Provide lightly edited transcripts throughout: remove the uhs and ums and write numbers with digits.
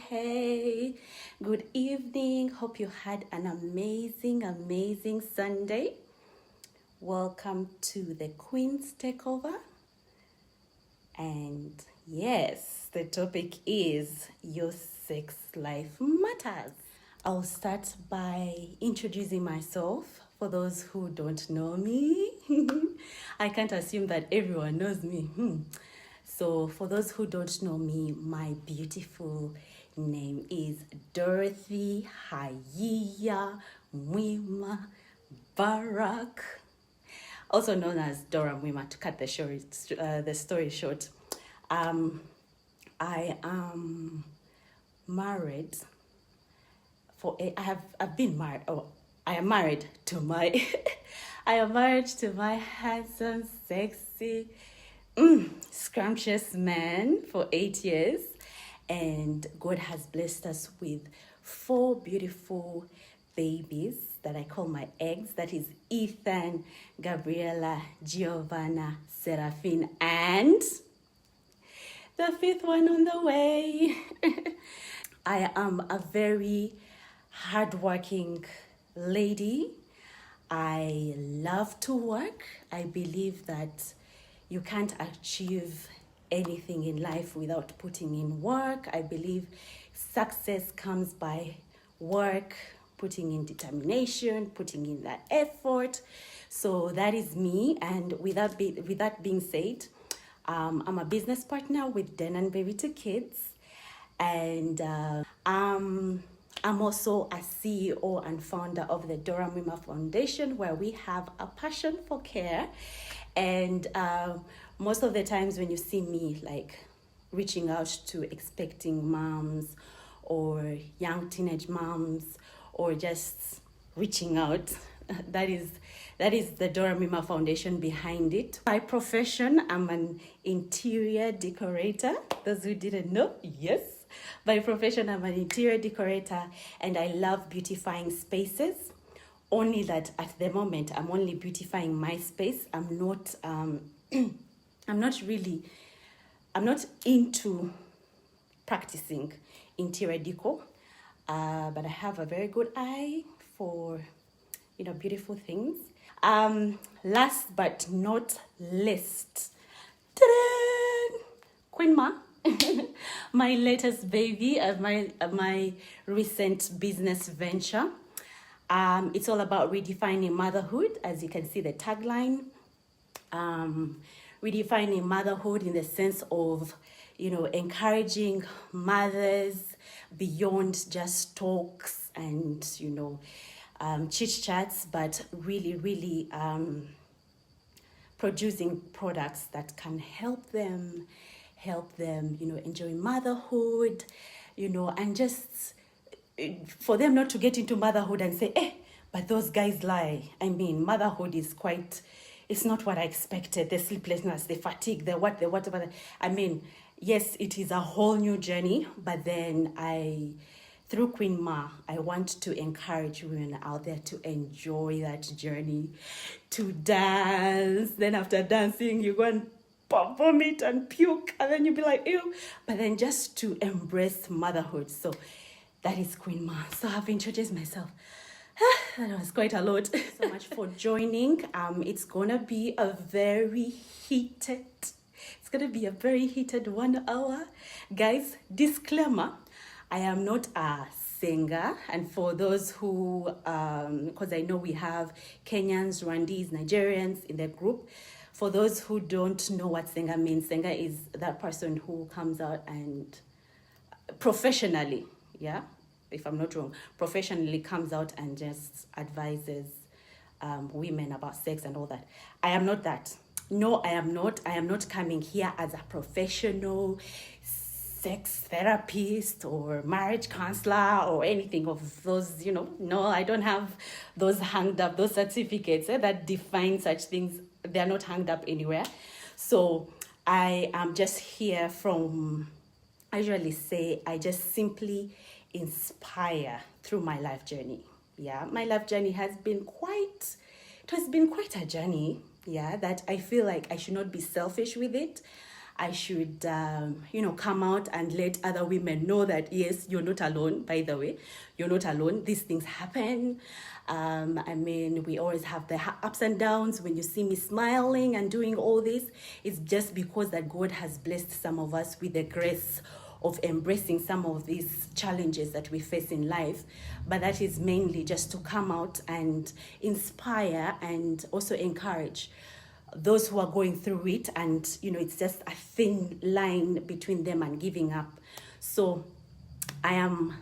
hey. Good evening. Hope you had an amazing Sunday. Welcome to the Queen's Takeover. And yes, the topic is your sex life matters. I'll start by introducing myself for those who don't know me. I can't assume that everyone knows me. So for those who don't know me, my beautiful name is Dorothy Hayia Mwima Barak, also known as Dora Mwima, to cut the story short. I am married I've been married. I am married to my I am married to my handsome, sexy, scrumptious man for 8 years, and God has blessed us with 4 beautiful babies that I call my eggs. That is Ethan, Gabriella, Giovanna, Seraphine, and the 5th one on the way. I am a very hardworking lady. I love to work. I believe that you can't achieve anything in life without putting in work. I believe success comes by work, putting in determination, putting in that effort. So that is me. And with that being said, I'm a business partner with Den and Baby 2 Kids. And I'm also a CEO and founder of the Dora Mwima Foundation, where we have a passion for care. And most of the times when you see me like reaching out to expecting moms or young teenage moms, or just reaching out, that is the Dora Mwima Foundation behind it. By profession, I'm an interior decorator. Those who didn't know, yes. By profession, I'm an interior decorator, and I love beautifying spaces. Only that at the moment, I'm only beautifying my space. I'm not into practicing interior decor, but I have a very good eye for, beautiful things. Last but not least, ta-da! Queen Ma. My latest baby, my recent business venture. It's all about redefining motherhood, as you can see the tagline. Redefining motherhood in the sense of, encouraging mothers beyond just talks and, chit-chats, but really producing products that can help them, enjoy motherhood, and just for them not to get into motherhood and say, but those guys lie. I mean, motherhood is it's not what I expected. The sleeplessness, the fatigue, the whatever. I mean, yes, it is a whole new journey, but then through Queen Ma, I want to encourage women out there to enjoy that journey, to dance. Then after dancing, you go and vomit and puke, and then you'll be like, ew. But then just to embrace motherhood. So that is Queen Ma. So I've introduced myself. That was quite a lot. So much for joining. It's gonna be a very heated 1 hour. Guys, disclaimer, I am not a singer. And for those who, because I know we have Kenyans, Rwandese, Nigerians in the group. For those who don't know what singer means, singer is that person who comes out and professionally, if I'm not wrong, professionally comes out and just advises women about sex and all that. I am not that. No, I am not. I am not coming here as a professional sex therapist or marriage counselor or anything of those, No, I don't have those hanged up, those certificates that define such things. They're not hanged up anywhere. So I am just here I usually say, I just simply inspire through my life journey. My life journey has been quite a journey, that I feel like I should not be selfish with it. I should, come out and let other women know that, yes, you're not alone, by the way. You're not alone. These things happen. We always have the ups and downs. When you see me smiling and doing all this, it's just because that God has blessed some of us with the grace of embracing some of these challenges that we face in life. But that is mainly just to come out and inspire and also encourage those who are going through it, and it's just a thin line between them and giving up. So I'm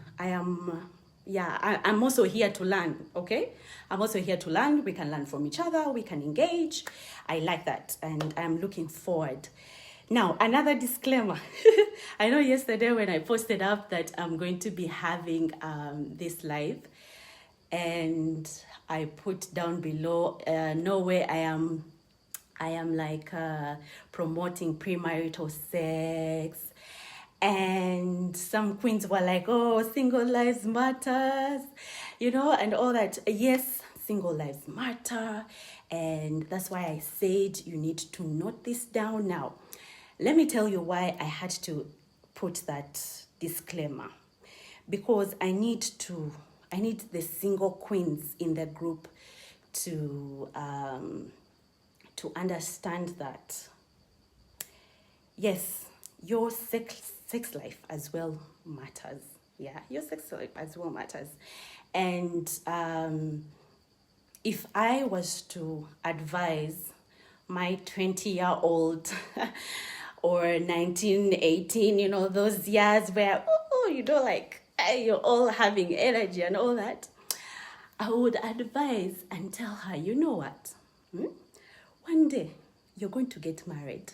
also here to learn. Okay, I'm also here to learn. We can learn from each other, we can engage. I like that, and I'm looking forward. Now, another disclaimer. I know yesterday when I posted up that I'm going to be having this live, and I put down below, no way I am like promoting premarital sex. And some queens were like, oh, single lives matters, and all that. Yes, single lives matter. And that's why I said you need to note this down. Now, let me tell you why I had to put that disclaimer. Because I need the single queens in the group to understand that, yes, your sex life as well matters. Yeah, your sex life as well matters. And if I was to advise my 20-year-old or 19, 18, those years where, you're all having energy and all that, I would advise and tell her, you know what? One day, you're going to get married.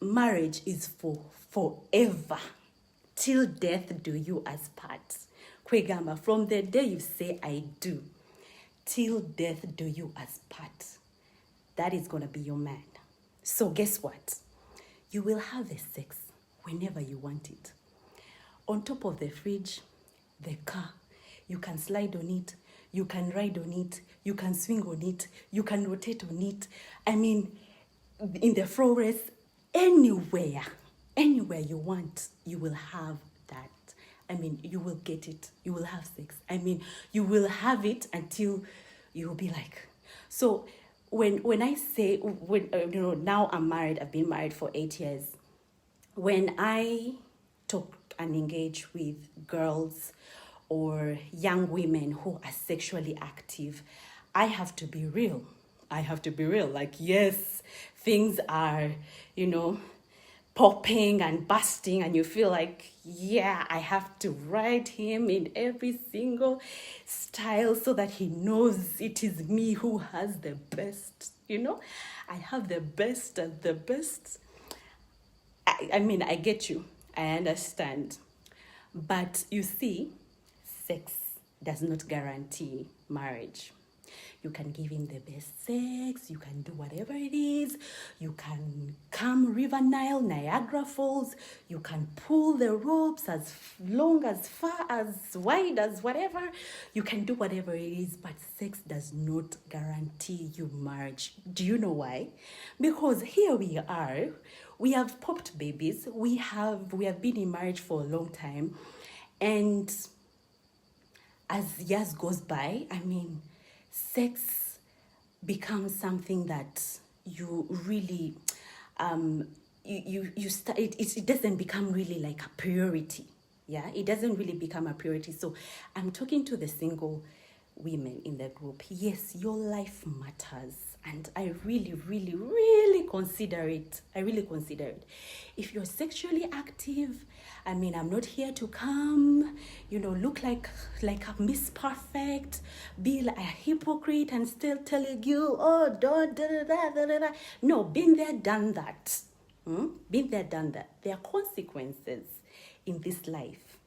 Marriage is for forever. Till death do you us part. Kwegamba, from the day you say I do, till death do you us part. That is going to be your man. So guess what? You will have the sex whenever you want it. On top of the fridge, the car, you can slide on it, you can ride on it, you can swing on it, you can rotate on it. In the forest, anywhere you want, you will have that. You will get it. You will have sex. You will have it until you will be like. So when I say, now I'm married, I've been married for 8 years. When I talk and engage with girls or young women who are sexually active, I have to be real. Like, yes, things are, popping and busting, and you feel like, yeah, I have to ride him in every single style so that he knows it is me who has the best. I have the best and the best. I get you. I understand. But you see, sex does not guarantee marriage. You can give him the best sex, you can do whatever it is, you can come River Nile, Niagara Falls, you can pull the ropes as long, as far, as wide, as whatever. You can do whatever it is, but sex does not guarantee you marriage. Do you know why? Because here we are, we have popped babies, we have been in marriage for a long time, and as years goes by, sex becomes something that you really, you start. It doesn't become really like a priority. Yeah, it doesn't really become a priority. So I'm talking to the single women in the group. Yes, your life matters, and I really, really, really consider it. If you're sexually active, I'm not here to come, look like a Miss Perfect, be like a hypocrite and still telling you, oh, don't, da, da, da, da, da. No, been there, done that. Been there, done that. There are consequences in this life.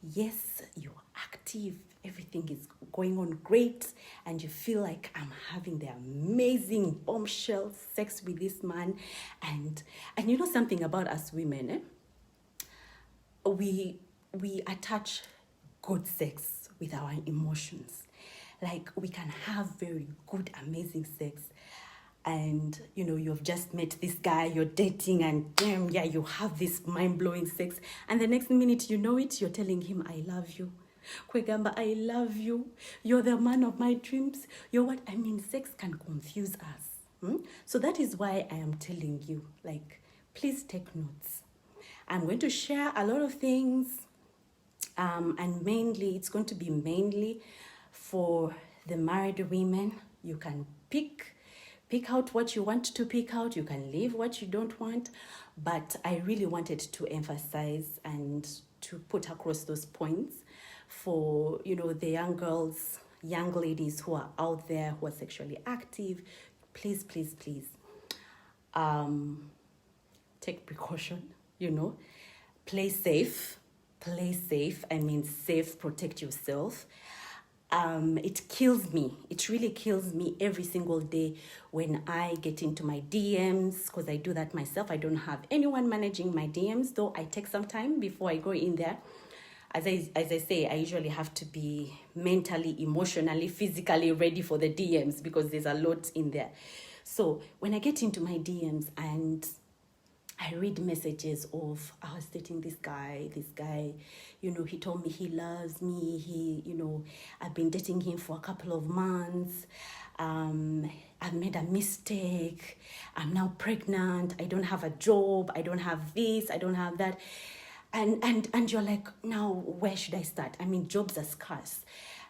Yes, you're active, everything is going on great, and you feel like, I'm having the amazing bombshell sex with this man, and you know something about us women, we attach good sex with our emotions. Like, we can have very good, amazing sex, and you've just met this guy, you're dating, and damn, yeah, you have this mind-blowing sex, and the next minute you're telling him, I love you. Kwegamba, I love you. You're the man of my dreams. You're what? I mean, sex can confuse us. So that is why I am telling you, please take notes. I'm going to share a lot of things, and mainly, it's going to be mainly for the married women. You can pick out what you want to pick out. You can leave what you don't want. But I really wanted to emphasize and to put across those points for, the young girls, young ladies who are out there, who are sexually active. Please, please, please, take precaution, play safe. I mean, safe, protect yourself. It kills me. It really kills me every single day when I get into my DMs, because I do that myself. I don't have anyone managing my DMs, though I take some time before I go in there. As I say, I usually have to be mentally, emotionally, physically ready for the DMs because there's a lot in there. So when I get into my DMs and I read messages of, I was dating this guy, he told me he loves me, I've been dating him for a couple of months, I've made a mistake, I'm now pregnant, I don't have a job, I don't have this, I don't have that. And you're like, now where should I start? I mean, jobs are scarce.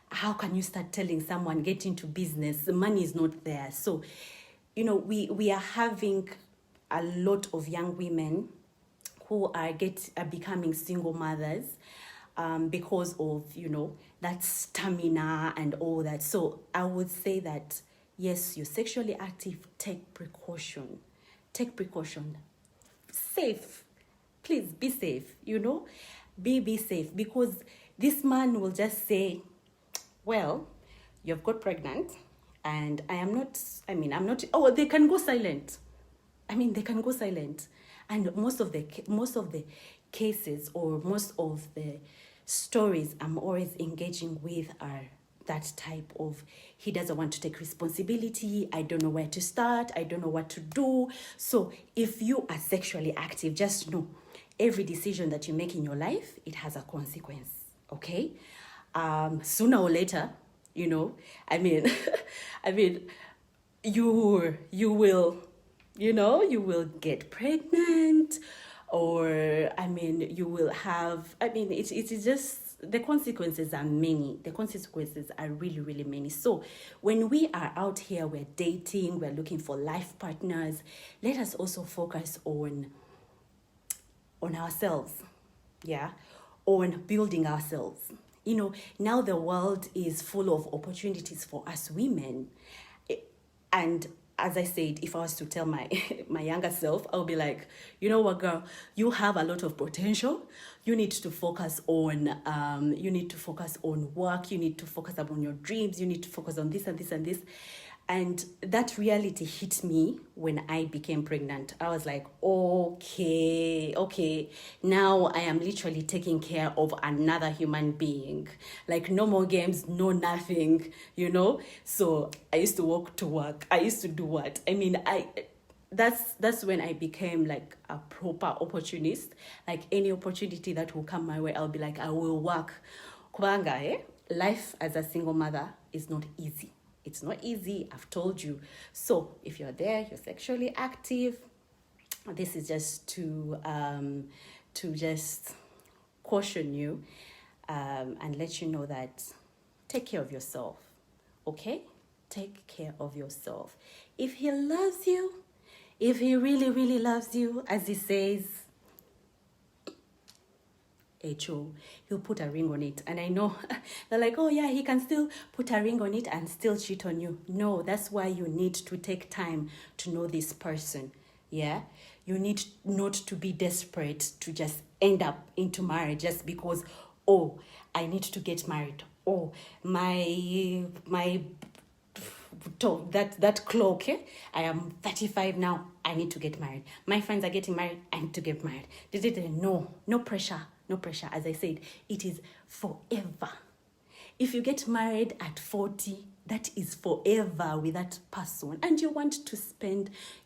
How can you start telling someone, get into business? The money is not there. So, we are having a lot of young women who are becoming single mothers because of, that stamina and all that. So I would say that, yes, you're sexually active, take precaution. Take precaution. Safe. Please be safe, be safe, because this man will just say, well, you've got pregnant and I'm not, they can go silent. They can go silent. And most of the cases or most of the stories I'm always engaging with are that type of, he doesn't want to take responsibility, I don't know where to start, I don't know what to do. So if you are sexually active, just know, every decision that you make in your life, it has a consequence, okay? Sooner or later, you will get pregnant, or, you will have, it's just, the consequences are many. The consequences are really, really many. So when we are out here, we're dating, we're looking for life partners, let us also focus on ourselves, on building ourselves. Now the world is full of opportunities for us women. And as I said, if I was to tell my younger self, I'll be like, you know what, girl, you have a lot of potential. You need to focus on work. You need to focus on your dreams. You need to focus on this and this and this. And that reality hit me when I became pregnant. I was like, okay, now I am literally taking care of another human being. Like, no more games, no nothing, So I used to walk to work. I used to do what? That's when I became like a proper opportunist. Like, any opportunity that will come my way, I'll be like, I will work. Kubanga, life as a single mother is not easy. It's not easy, I've told you. So if you're there, you're sexually active, this is just to just caution you and let you know that take care of yourself, okay? Take care of yourself. If he loves you, if he really, really loves you, as he says, he'll put a ring on it. And I know they're like, oh yeah, he can still put a ring on it and still cheat on you. No, that's why you need to take time to know this person. Yeah, you need not to be desperate to just end up into marriage just because, oh, I need to get married. Oh, that clock, I am 35 now, I need to get married. My friends are getting married, I need to get married. No pressure. As I said, it is forever. If you get married at 40, that is forever with that person, and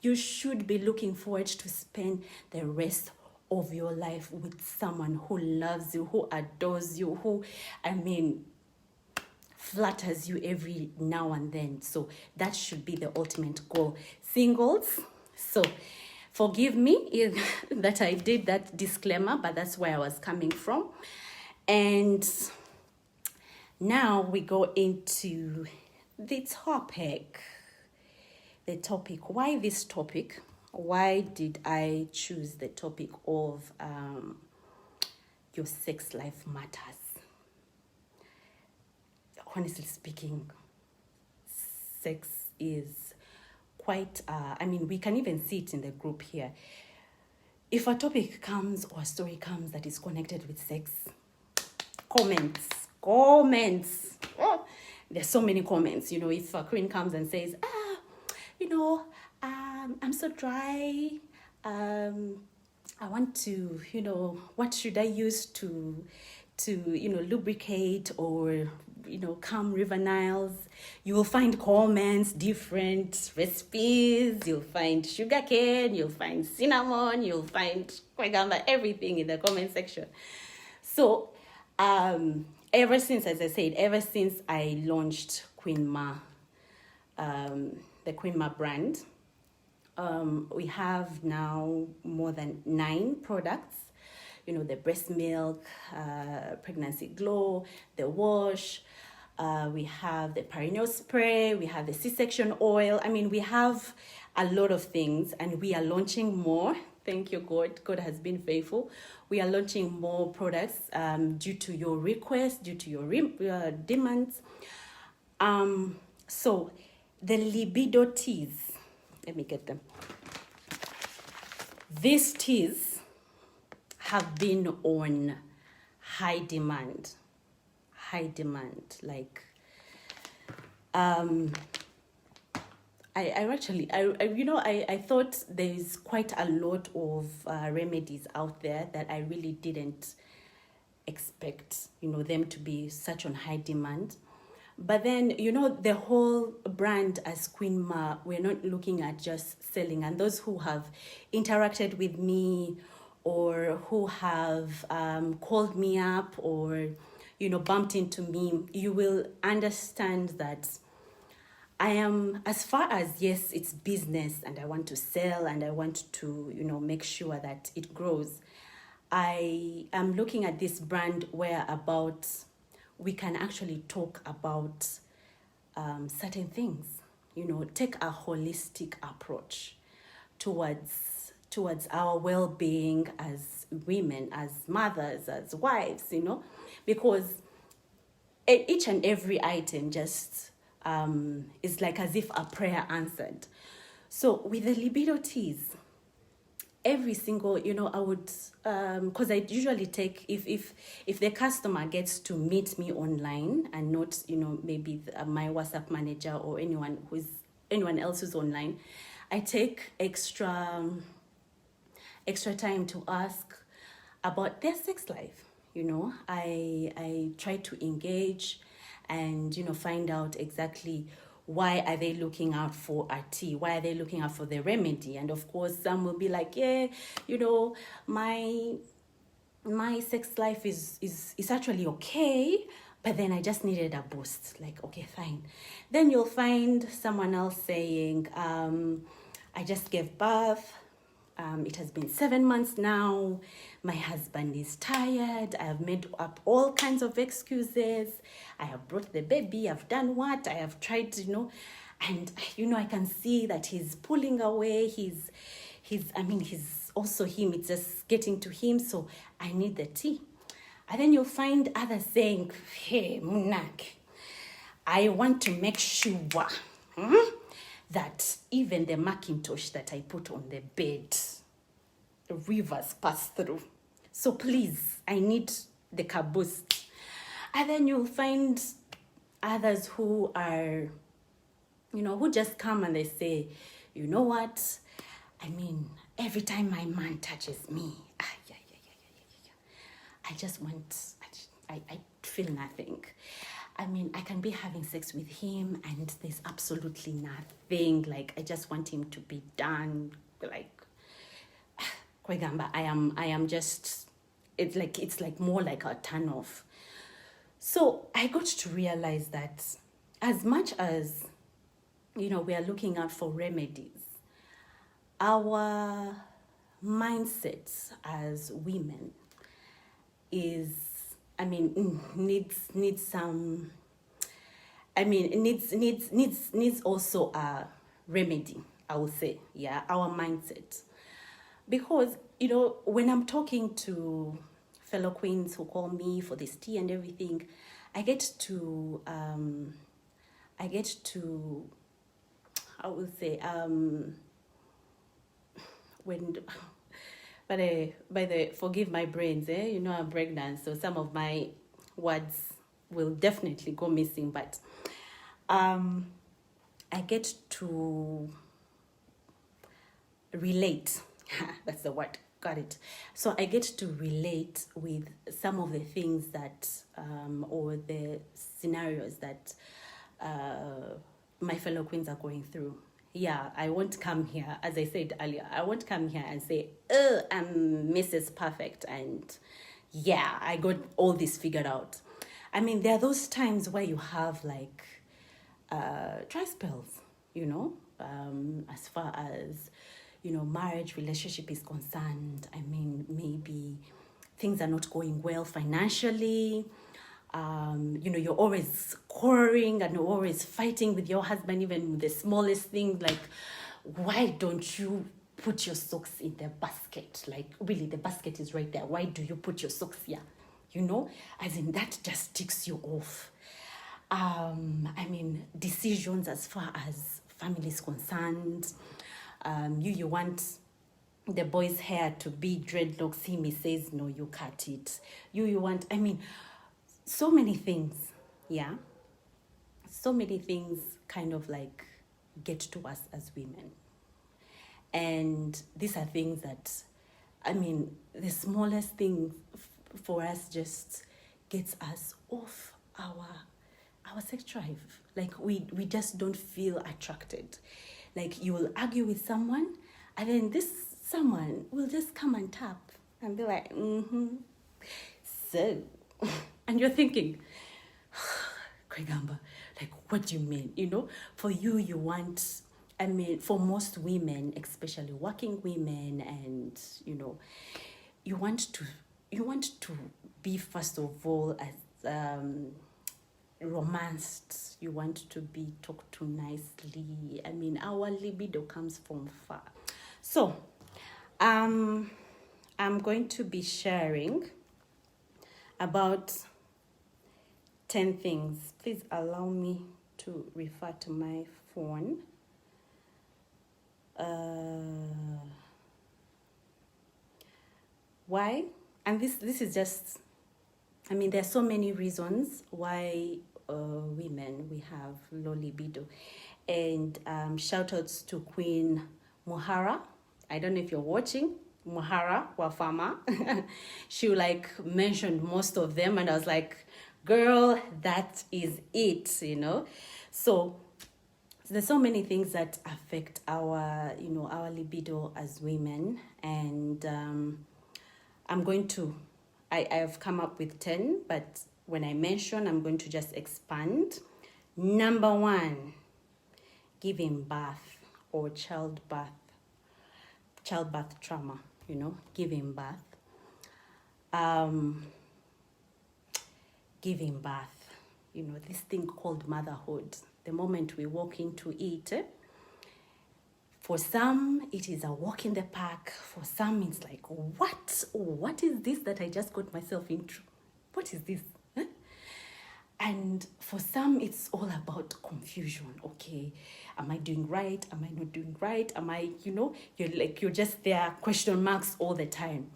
you should be looking forward to spend the rest of your life with someone who loves you, who adores you, who, flatters you every now and then. So that should be the ultimate goal. Singles, so forgive me that I did that disclaimer, but that's where I was coming from. And now we go into the topic. Why this topic? Why did I choose the topic of your sex life matters? Honestly speaking, sex is quite, we can even see it in the group here. If a topic comes or a story comes that is connected with sex, comments. Oh, there's so many comments. If a queen comes and says, I'm so dry, I want to, what should I use to lubricate or, calm river Niles? You will find comments, different recipes. You'll find sugarcane, you'll find cinnamon, you'll find everything in the comment section. So, ever since I launched Queen Ma, the Queen Ma brand, we have now more than 9 products. The breast milk, pregnancy glow, the wash, we have the perineal spray, we have the C-section oil. We have a lot of things, and we are launching more. Thank you, God. God has been faithful. We are launching more products due to your requests, due to your demands. So the libido teas, let me get them. These teas have been on high demand. Like, I thought there's quite a lot of remedies out there that I really didn't expect, them to be such on high demand. But then, the whole brand as Queen Ma, we're not looking at just selling. And those who have interacted with me or who have called me up or, bumped into me, you will understand that I am, as far as, yes, it's business and I want to sell and I want to, make sure that it grows. I am looking at this brand where we can actually talk about certain things, take a holistic approach towards our well-being as women, as mothers, as wives, because each and every item just is like as if a prayer answered. So with the libido teas, every single, I would, because I usually take, if the customer gets to meet me online and not, maybe my WhatsApp manager or anyone else who's online, I take extra time to ask about their sex life. I try to engage and, find out exactly why are they looking out for a tea? Why are they looking out for the remedy? And of course, some will be like, yeah, my sex life is actually okay, but then I just needed a boost. Like, okay, fine. Then you'll find someone else saying, I just gave birth. It has been 7 months now. My husband is tired. I have made up all kinds of excuses. I have brought the baby. I've done what? I have tried, and, I can see that he's pulling away. He's also him. It's just getting to him. So I need the tea. And then you'll find others saying, hey, Munak, I want to make sure that even the Macintosh that I put on the bed, rivers pass through. So please, I need the caboose. And then you'll find others who are, who just come and they say, you know what? Every time my man touches me, I just want, I feel nothing. I mean, I can be having sex with him and there's absolutely nothing. Like, I just want him to be done. Like, Kwegamba, I am just, it's like more like a turn off. So I got to realize that as much as, we are looking out for remedies, our mindset as women is, needs some, needs also a remedy, I would say, yeah, our mindset. Because, when I'm talking to fellow queens who call me for this tea and everything, I get to, I would say, when, by the forgive my brains, I'm pregnant, so some of my words will definitely go missing, but I get to relate. That's the word. Got it. So I get to relate with some of the things that, or the scenarios that my fellow queens are going through. Yeah, I won't come here, as I said earlier, I won't come here and say, oh, I'm Mrs. Perfect and yeah, I got all this figured out. I mean, there are those times where you have like dry spells, as far as, marriage, relationship is concerned. I mean, maybe things are not going well financially. You're always quarreling and you're always fighting with your husband, even with the smallest thing, like, why don't you put your socks in the basket? Like, really, the basket is right there. Why do you put your socks here? As in, that just ticks you off. Decisions as far as family is concerned. You want the boy's hair to be dreadlocks. He says, no, you cut it. You want, so many things, yeah. So many things kind of like get to us as women. And these are things that, the smallest thing for us just gets us off our sex drive. Like, we just don't feel attracted. Like, you will argue with someone, and then this someone will just come and tap and be like, so, and you're thinking, Kwegamba, like, what do you mean? For you want, for most women, especially working women, and, you want to be, first of all, as romanced. You want to be talked to nicely. Our libido comes from far. So, I'm going to be sharing about 10 things. Please allow me to refer to my phone. Why? And this is just, there are so many reasons why women, we have low libido. And shout outs to Queen Muhara. I don't know if you're watching. Muhara Wafama. She mentioned most of them, and I was like, girl, that is it, So there's so many things that affect our libido as women, and I have come up with 10, but when I mention, I'm going to just expand. Number 1, giving birth or childbirth trauma, giving birth. Giving birth, this thing called motherhood. The moment we walk into it, for some, it is a walk in the park. For some, it's like, what is this that I just got myself into? What is this? Huh? And for some, it's all about confusion. Okay, am I doing right? Am I not doing right? Am I, you're just there, question marks all the time.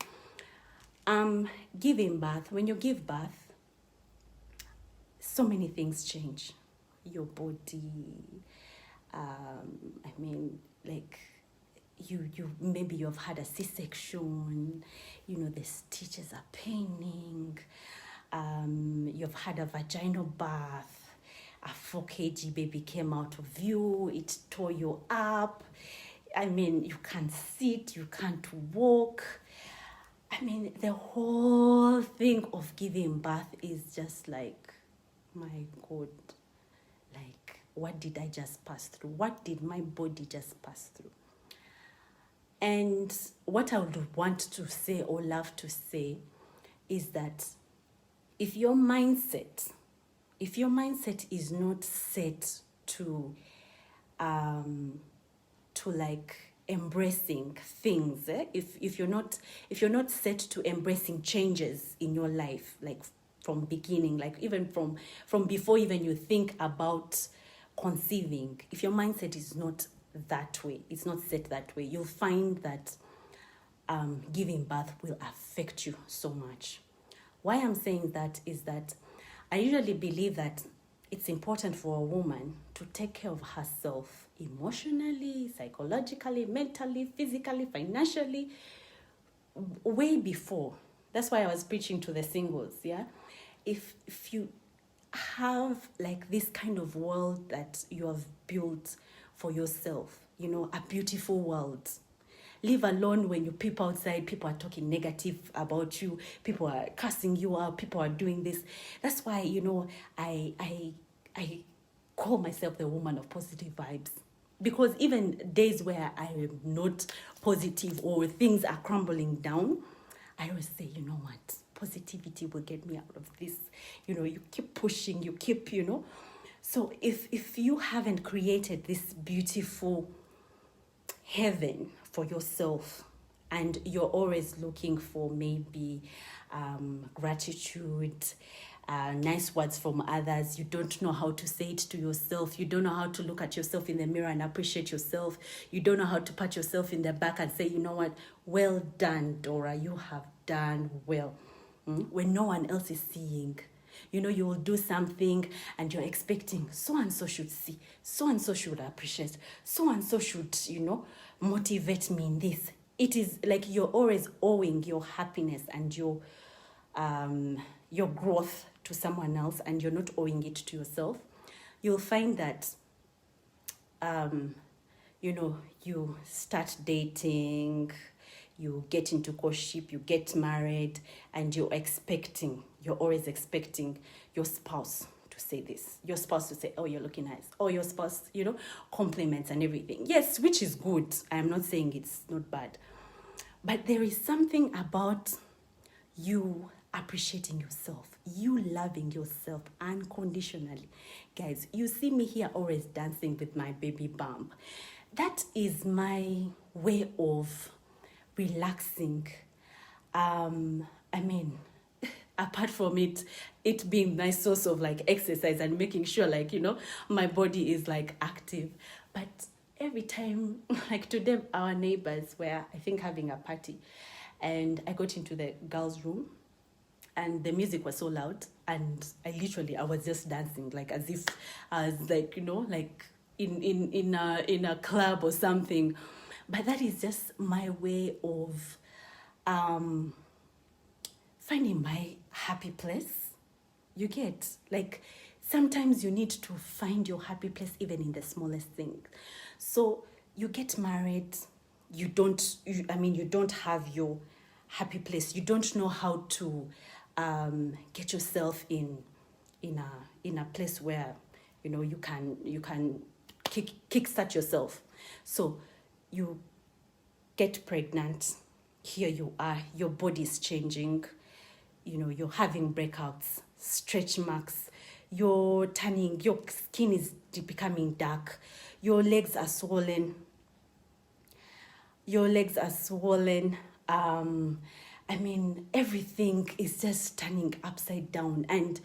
Giving birth, when you give birth, so many things change. Your body, you maybe you've had a C-section, the stitches are paining, you've had a vaginal birth, a 4 kg baby came out of you, it tore you up. I mean, you can't sit, you can't walk. I mean, the whole thing of giving birth is just like, my God, like, what did I just pass through? What did my body just pass through? And what I would want to say or love to say is that if your mindset is not set to like embracing things, if you're not set to embracing changes in your life, like from beginning, like even from before even you think about conceiving, if your mindset is not that way, it's not set that way, you'll find that giving birth will affect you so much. Why I'm saying that is that I usually believe that it's important for a woman to take care of herself emotionally, psychologically, mentally, physically, financially, way before. That's why I was preaching to the singles, yeah? If you have like this kind of world that you have built for yourself, you know, a beautiful world. Leave alone when you peep outside, people are talking negative about you, people are cussing you out, people are doing this. That's why, you know, I call myself the woman of positive vibes. Because even days where I am not positive or things are crumbling down, I always say, you know what, positivity will get me out of this. You know, you keep pushing, you keep, you know. So if you haven't created this beautiful heaven for yourself and you're always looking for maybe gratitude, nice words from others, you don't know how to say it to yourself, you don't know how to look at yourself in the mirror and appreciate yourself, you don't know how to pat yourself in the back and say, you know what, well done, Dora, you have done well. When no one else is seeing, you know, you will do something and you're expecting so and so should see, so and so should appreciate, so and so should, you know, motivate me in this. It is like you're always owing your happiness and your growth to someone else, and you're not owing it to yourself. You'll find that you know, you start dating, you get into courtship, you get married, and you're always expecting your spouse to say this, your spouse to say, oh, you're looking nice, or your spouse, you know, compliments and everything. Yes, which is good. I'm not saying it's not bad. But there is something about you appreciating yourself, you loving yourself unconditionally. Guys, you see me here always dancing with my baby bump. That is my way of relaxing. I mean, apart from it being my source of like exercise and making sure like, you know, my body is like active. But every time, like today, our neighbors were, I think, having a party, and I got into the girls' room and the music was so loud, and I was just dancing like as if I was like, you know, like in a club or something. But that is just my way of finding my happy place. You get, like, sometimes you need to find your happy place even in the smallest thing. So you get married, you don't have your happy place. You don't know how to get yourself in a place where, you know, you can kickstart yourself. So you get pregnant, here you are, your body is changing, you know, you're having breakouts, stretch marks, your skin is becoming dark, your legs are swollen. I mean, everything is just turning upside down. And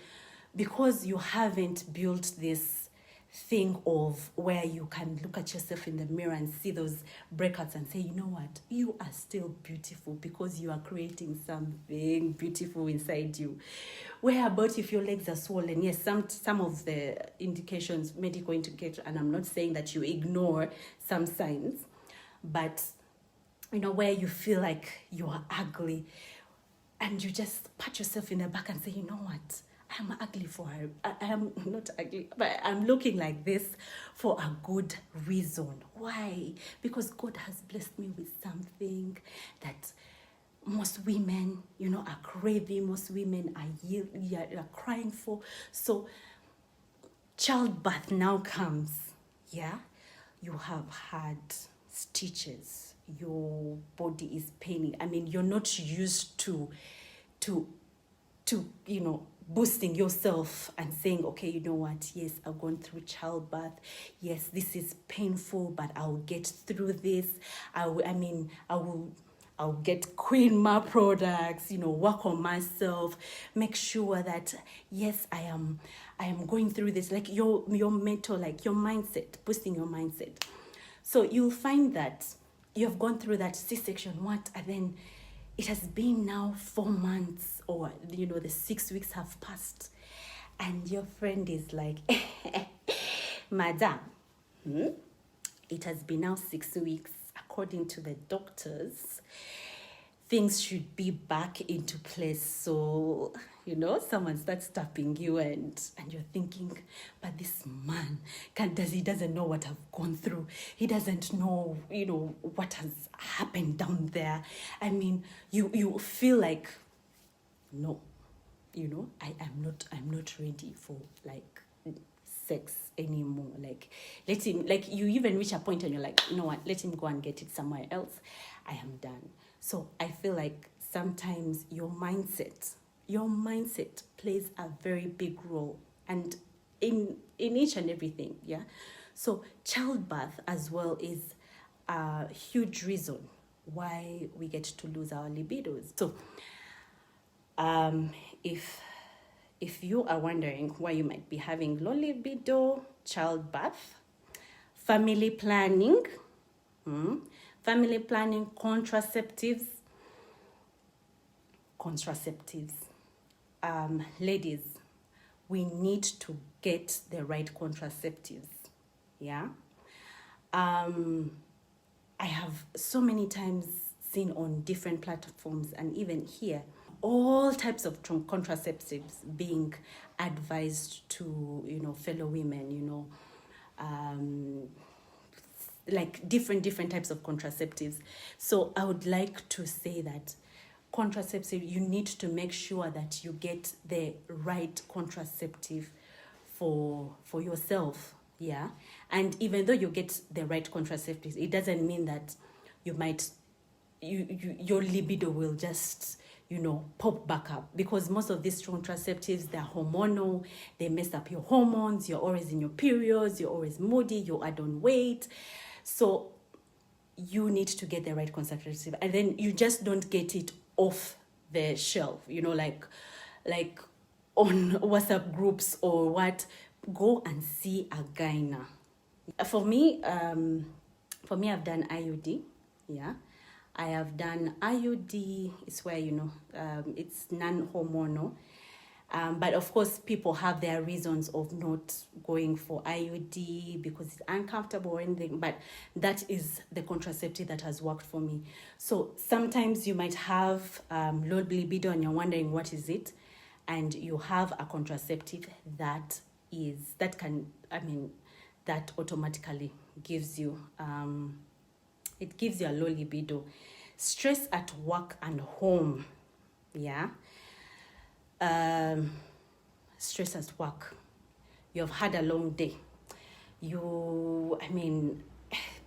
because you haven't built this thing of where you can look at yourself in the mirror and see those breakouts and say, you know what, you are still beautiful because you are creating something beautiful inside you. Where about if your legs are swollen? Yes, some of the indications, medical indications, and I'm not saying that you ignore some signs, but you know, where you feel like you are ugly. and you just pat yourself in the back and say, you know what? I'm ugly for her. I am not ugly, but I'm looking like this for a good reason. Why? Because God has blessed me with something that most women, are craving. Most women are crying for. So childbirth now comes. Yeah, you have had stitches. Your body is paining. I mean, you're not used to boosting yourself and saying, okay, you know what, yes, I've gone through childbirth, yes, this is painful, but I'll get through this. I'll get Queen Ma products, work on myself, make sure that yes, I am going through this, like your mental, like your mindset, boosting your mindset. So you'll find that you have gone through that C-section, and then it has been now 4 months, or the 6 weeks have passed, and your friend is like, Madam, it has been now 6 weeks. According to the doctors, things should be back into place. So, someone starts tapping you, and you're thinking, but this man he doesn't know what I've gone through. He doesn't know, what has happened down there. I mean, you feel like, no, I'm not ready for like sex anymore. Like, let him, like, you even reach a point and you're like, you know what, let him go and get it somewhere else. I am done. So I feel like sometimes your mindset plays a very big role, and in each and everything. Yeah. So childbirth as well is a huge reason why we get to lose our libidos. So if you are wondering why you might be having low libido, childbirth, family planning, contraceptives, ladies, we need to get the right contraceptives. Yeah. I have so many times seen on different platforms and even here, all types of contraceptives being advised to, fellow women, like different types of contraceptives. So I would like to say that contraceptive, you need to make sure that you get the right contraceptive for yourself. Yeah. And even though you get the right contraceptive, it doesn't mean that your libido will just pop back up, because most of these contraceptives, they're hormonal. They mess up your hormones. You're always in your periods. You're always moody. You add on weight. So you need to get the right contraceptive, and then you just don't get it off the shelf, like on WhatsApp groups or what. Go and see a gyna. For me, I've done IUD. Yeah. I have done IUD. It's where, it's non-hormonal. But of course, people have their reasons of not going for IUD because it's uncomfortable or anything. But that is the contraceptive that has worked for me. So sometimes you might have low libido and you're wondering what is it, and you have a contraceptive that automatically gives you it gives you a low libido. Stress at work and home. Yeah. Stress at work. You've had a long day.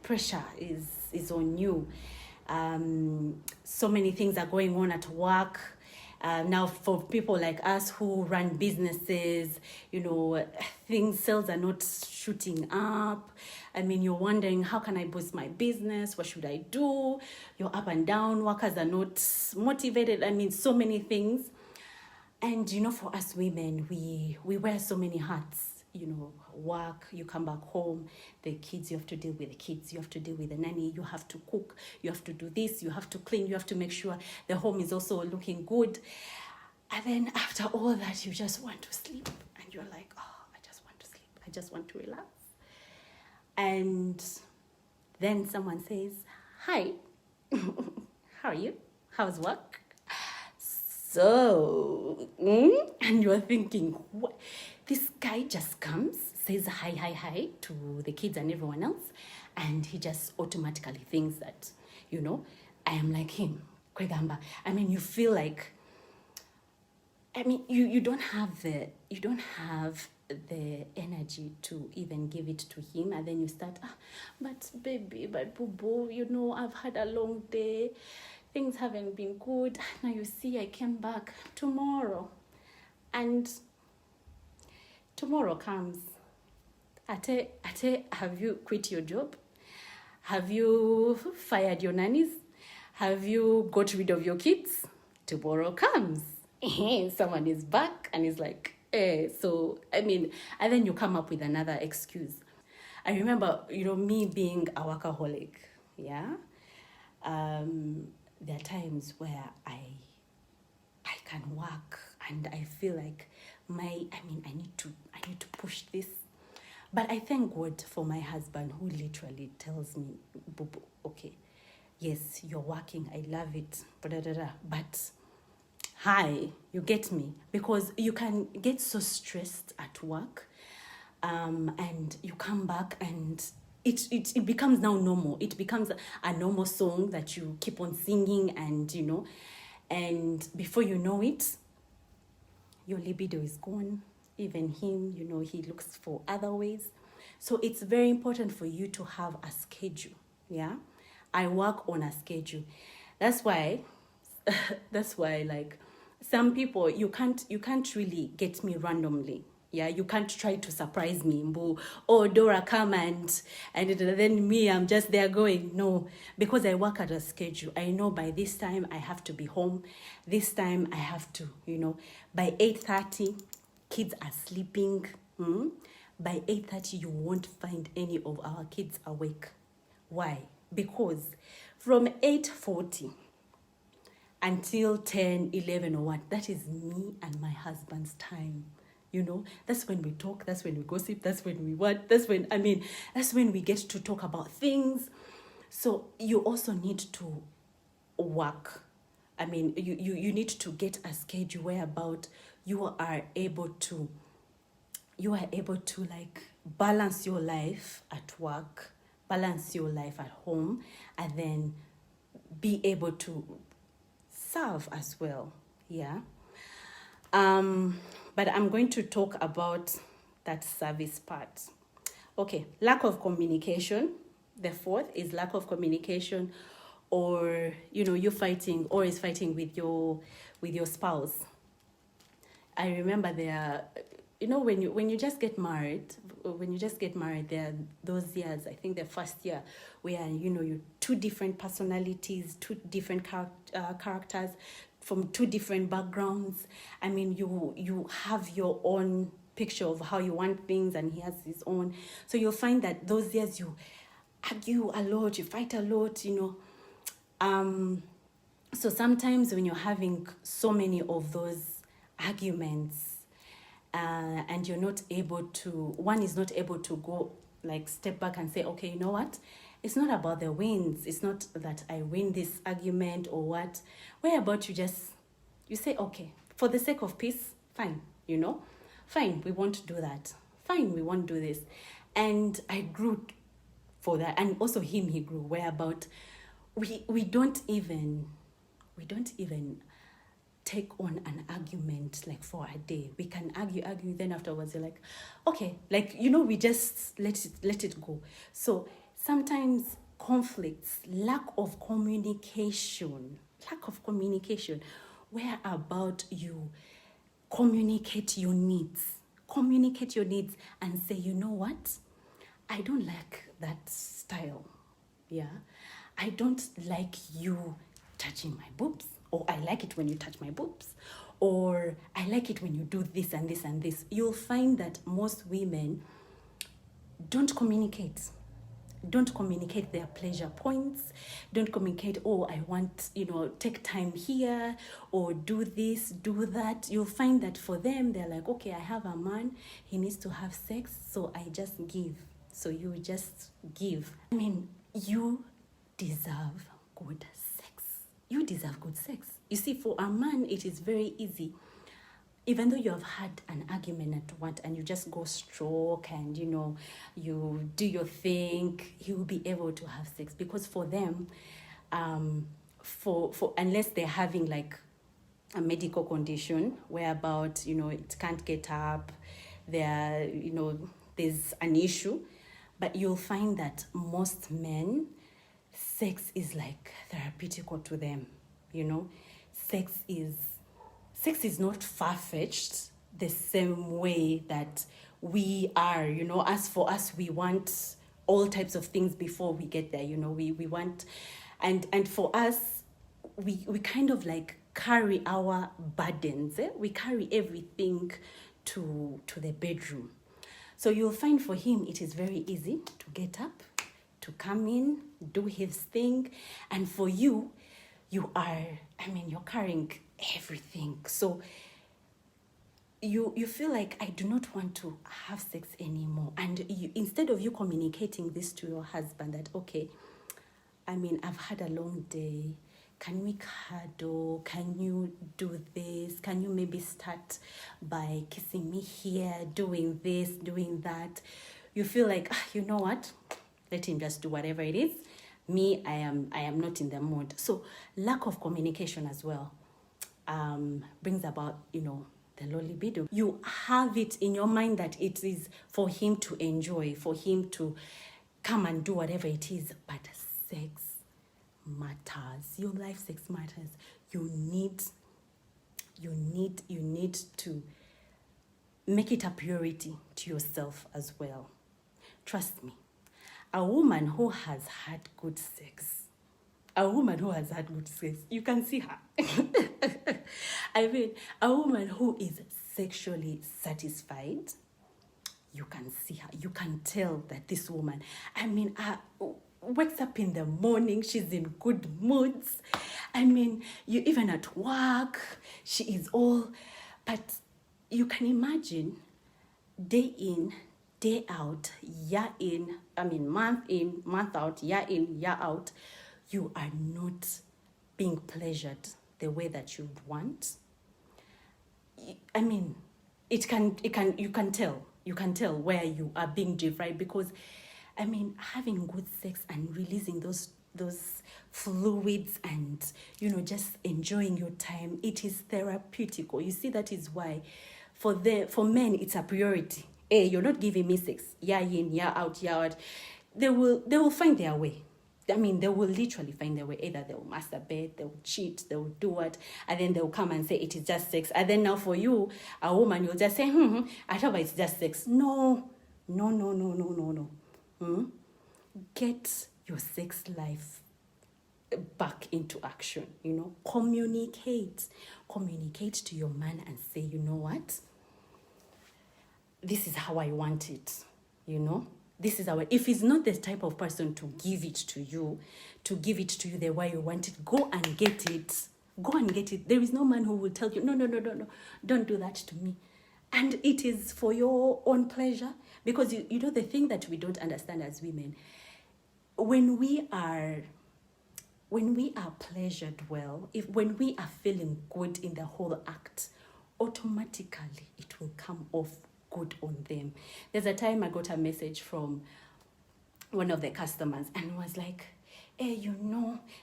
Pressure is on you. So many things are going on at work. Now for people like us who run businesses, sales are not shooting up. You're wondering, how can I boost my business? What should I do? You're up and down. Workers are not motivated. So many things. And, for us women, we wear so many hats. Work, you come back home, the kids, you have to deal with the kids, you have to deal with the nanny, you have to cook, you have to do this, you have to clean, you have to make sure the home is also looking good. And then after all that, you just want to sleep. And you're like, oh, I just want to sleep. I just want to relax. And then someone says, hi, how are you? How's work? So, and you're thinking, what? This guy just comes, says hi, hi, hi to the kids and everyone else, and he just automatically thinks that, I am like him. Kwegamba. I mean, you feel like, you don't have the energy to even give it to him, and then you start, but baby, but boo boo, I've had a long day, things haven't been good. Now you see, I came back tomorrow, and tomorrow comes. Ate, have you quit your job? Have you fired your nannies? Have you got rid of your kids? Tomorrow comes. Someone is back and is like, and then you come up with another excuse. I remember, me being a workaholic, yeah? There are times where I can work and I feel like I need to push this. But I thank God for my husband who literally tells me, Bubu, okay, yes, you're working, I love it, but hi, you get me? Because you can get so stressed at work, and you come back and it becomes now normal. It becomes a normal song that you keep on singing, and before you know it, your libido is gone. Even him, he looks for other ways. So it's very important for you to have a schedule. Yeah, I work on a schedule. That's why like some people, you can't really get me randomly. Yeah, you can't try to surprise me, Mbu. Oh, Dora, come and then me, I'm just there going. No, because I work at a schedule. I know by this time I have to be home. This time I have to, by 8:30, kids are sleeping. By 8:30, you won't find any of our kids awake. Why? Because from 8:40 until 10, 11 or what, that is me and my husband's time. That's when we talk, that's when we gossip, that's when we what, that's when we get to talk about things. So you also need to work. You need to get a schedule whereabout you are able to like balance your life at work, balance your life at home, and then be able to serve as well. Yeah. But I'm going to talk about that service part. Okay, lack of communication. The fourth is lack of communication, or you're fighting, or is fighting with your spouse. I remember when you just get married, there are those years, I think the first year, where you two different personalities, two different characters from two different backgrounds. You have your own picture of how you want things, and he has his own. So you'll find that those years you argue a lot, you fight a lot, So sometimes when you're having so many of those arguments, and one is not able to go like step back and say, okay, you know what? It's not about the wins. It's not that I win this argument or what. Whereabout you say, okay, for the sake of peace, fine, fine, we won't do that. Fine, we won't do this. And I grew for that. And also he grew, whereabout we don't even take on an argument like for a day. We can argue, then afterwards you're like, okay, we just let it go. So sometimes conflicts, lack of communication, whereabout you communicate your needs and say, you know what, I don't like that style. Yeah, I don't like you touching my boobs, or I like it when you touch my boobs, or I like it when you do this and this and this. You'll find that most women don't communicate their pleasure points, don't communicate, oh, I want, take time here, or do this, do that. You'll find that for them, they're like, okay, I have a man, he needs to have sex, so I just give. So you just give. You deserve good sex. You deserve good sex. You see, for a man, it is very easy. Even though you have had an argument at what, and you just go stroke and, you do your thing, he will be able to have sex. Because for them, for unless they're having like a medical condition whereabout, it can't get up, there, there's an issue. But you'll find that most men, sex is like therapeutical to them, Sex is not far-fetched the same way that we are, As for us, we want all types of things before we get there, we want, and for us, we kind of like carry our burdens, we carry everything to the bedroom. So you'll find for him, it is very easy to get up, to come in, do his thing, and for you, you're carrying everything. So you feel like, I do not want to have sex anymore. And instead of you communicating this to your husband that, okay, I've had a long day, can we cuddle? Can you do this? Can you maybe start by kissing me here, doing this, doing that? You feel like, you know what? Let him just do whatever it is. Me, I am not in the mood. So lack of communication as well brings about, the low libido. You have it in your mind that it is for him to enjoy, for him to come and do whatever it is. But sex matters. Your life sex matters. You need to make it a priority to yourself as well. Trust me, a woman who has had good sex, you can see her. A woman who is sexually satisfied, you can see her. You can tell that this woman, wakes up in the morning, she's in good moods. You even at work, she is all, but you can imagine day in, day out, year in, month in, month out, year in, year out, you are not being pleasured the way that you would want. You can tell where you are being deprived, because having good sex and releasing those fluids and just enjoying your time, it is therapeutical. You see, that is why for men it's a priority. Hey, you're not giving me sex, year in, year out, year out. They will find their way. They will literally find their way. Either they will masturbate, they will cheat, they will do what, and then they will come and say it is just sex. And then now for you, a woman, you'll just say, I thought it's just sex. No. Get your sex life back into action. Communicate to your man and say, you know what, this is how I want it. This is if he's not the type of person to give it to you the way you want it, go and get it. There is no man who will tell you, no, don't do that to me. And it is for your own pleasure, because the thing that we don't understand as women, when we are pleasured well, when we are feeling good in the whole act, automatically it will come off good on them. There's a time I got a message from one of the customers and was like, hey,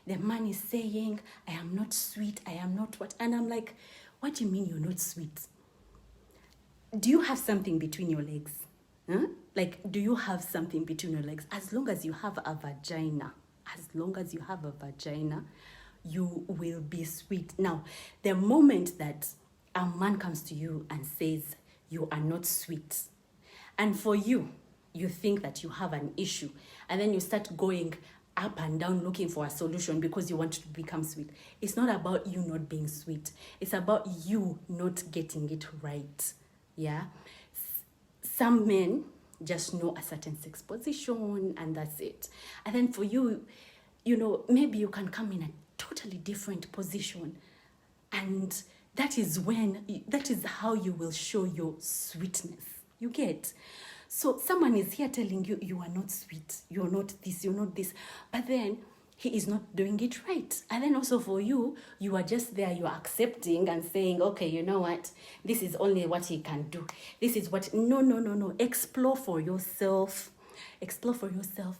the man is saying I am not sweet, I am not what? And I'm like, what do you mean you're not sweet? Do you have something between your legs? Huh? Do you have something between your legs? As long as you have a vagina, you will be sweet. Now, the moment that a man comes to you and says you are not sweet, and for you think that you have an issue, and then you start going up and down looking for a solution because you want to become sweet. It's not about you not being sweet. It's about you not getting it right. Yeah? Some men just know a certain sex position and that's it. And then for you, maybe you can come in a totally different position, and that is how you will show your sweetness. You get? So someone is here telling you, you are not sweet, you're not this, but then he is not doing it right. And then also for you, you are just there, you are accepting and saying, okay, you know what, this is only what he can do. This is what, no. Explore for yourself. Explore for yourself.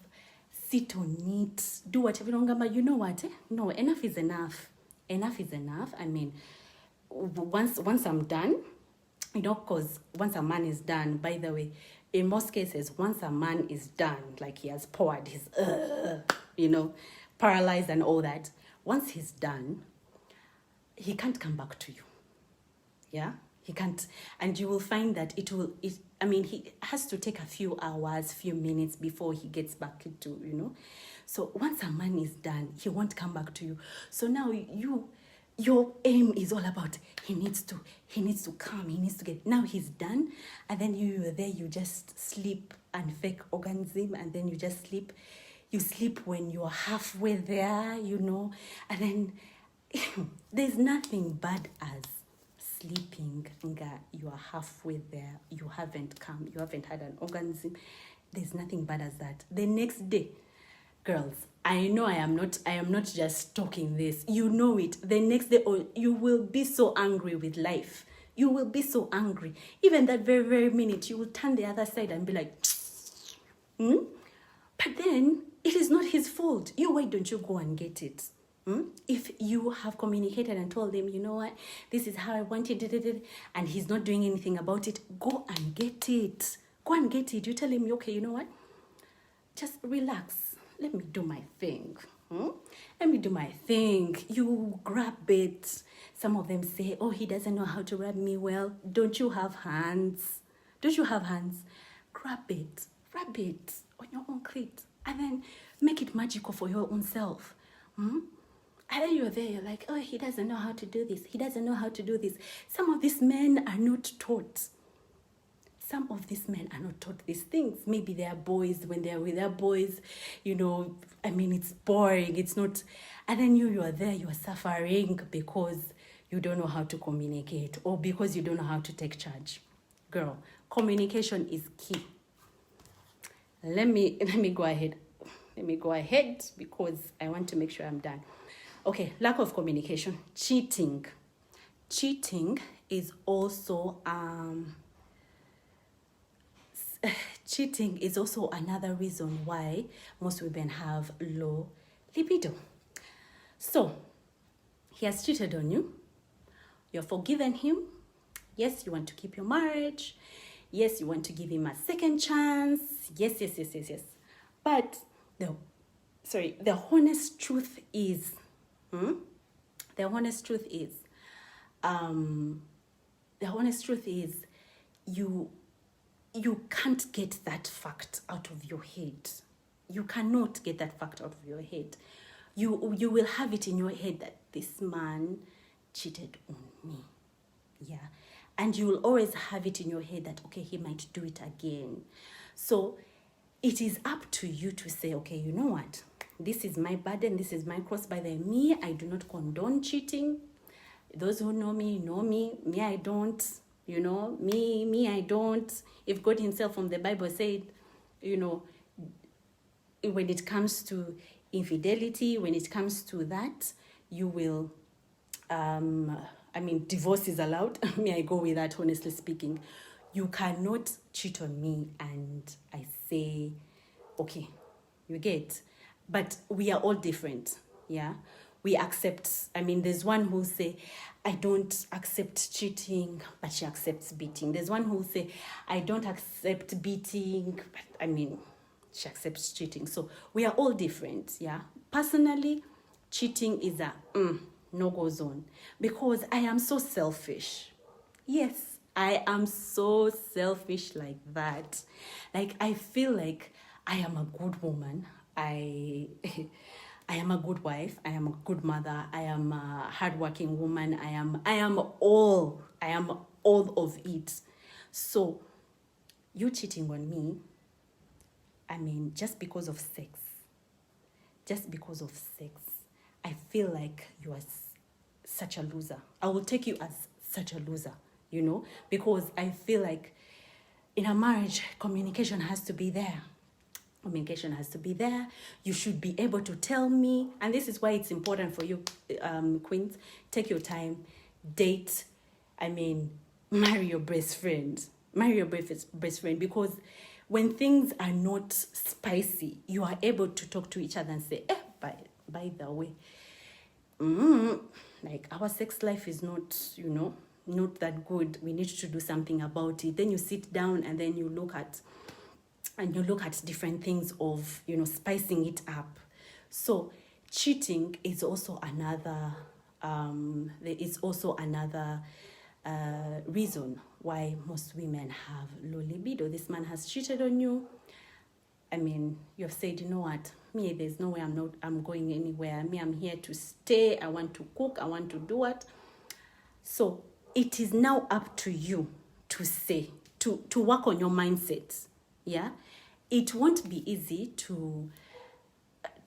Sit on it. Do whatever. You know what? No, enough is enough. Enough is enough. I mean, once I'm done, you know, because once a man is done, by the way, in most cases, once a man is done, like he has poured his, you know, paralyzed and all that, once he's done, he can't come back to you. Yeah, he can't. And you will find that he has to take a few hours, few minutes before he gets back to, you know. So once a man is done, he won't come back to you. So now your aim is all about he needs to come, he needs to get, now he's done, and then you're there, you just sleep and fake orgasm, and then you just sleep. You sleep when you're halfway there, you know, and then there's nothing bad as sleeping. You are halfway there, you haven't come, you haven't had an orgasm. There's nothing bad as that. The next day, girls, I know I am not just talking this. You know it. The next day, you will be so angry with life. You will be so angry. Even that very, very minute, you will turn the other side and be like, But then, it is not his fault. Why don't you go and get it? If you have communicated and told him, you know what, this is how I want it, and he's not doing anything about it, go and get it. Go and get it. You tell him, okay, you know what, just relax. Let me do my thing. Let me do my thing. You grab it. Some of them say, oh, he doesn't know how to rub me well. Don't you have hands? Don't you have hands? Grab it. Rub it on your own clit. And then make it magical for your own self. And then you're there, you're like, oh, he doesn't know how to do this. He doesn't know how to do this. Some of these men are not taught. Some of these men are not taught these things. Maybe they are boys. When they are with their boys, you know, I mean, it's boring. It's not. And then you are there, you are suffering because you don't know how to communicate or because you don't know how to take charge. Girl, communication is key. Let me go ahead. Let me go ahead because I want to make sure I'm done. Okay, lack of communication. Cheating. Cheating is also another reason why most women have low libido. So, he has cheated on you. You're forgiven him. Yes, you want to keep your marriage. Yes, you want to give him a second chance. Yes. But the honest truth is, you can't get that fact out of your head. You cannot get that fact out of your head. You will have it in your head that this man cheated on me. Yeah. And you will always have it in your head that, okay, he might do it again. So it is up to you to say, okay, you know what? This is my burden. This is my cross. By the me, I do not condone cheating. Those who know me, Me, I don't. You know, me, I don't. If God himself from the Bible said, you know, when it comes to infidelity, when it comes to that, you will, divorce is allowed. I go with that, honestly speaking. You cannot cheat on me and I say, okay, you get. But we are all different, yeah? We accept, there's one who say, I don't accept cheating, but she accepts beating. There's one who say, I don't accept beating, but she accepts cheating. So we are all different, yeah? Personally, cheating is a no-go zone because I am so selfish. Yes, I am so selfish like that. Like, I feel like I am a good woman. I am a good wife. I am a good mother. I am a hardworking woman. I am all of it. So, you cheating on me, just because of sex, I feel like you are such a loser. I will take you as such a loser, you know, because I feel like in a marriage, communication has to be there. Communication has to be there. You should be able to tell me. And this is why it's important for you, queens. Take your time, date. Marry your best friend. Marry your best friend, because when things are not spicy, you are able to talk to each other and say, by the way, like our sex life is not, not that good. We need to do something about it. Then you sit down and then you look at different things of, spicing it up. So cheating is also another, there is also another reason why most women have low libido. This man has cheated on you. You've said, you know what, me, there's no way I'm going anywhere. Me, I'm here to stay. I want to cook. I want to do what. So it is now up to you to say, to work on your mindset. Yeah. It won't be easy to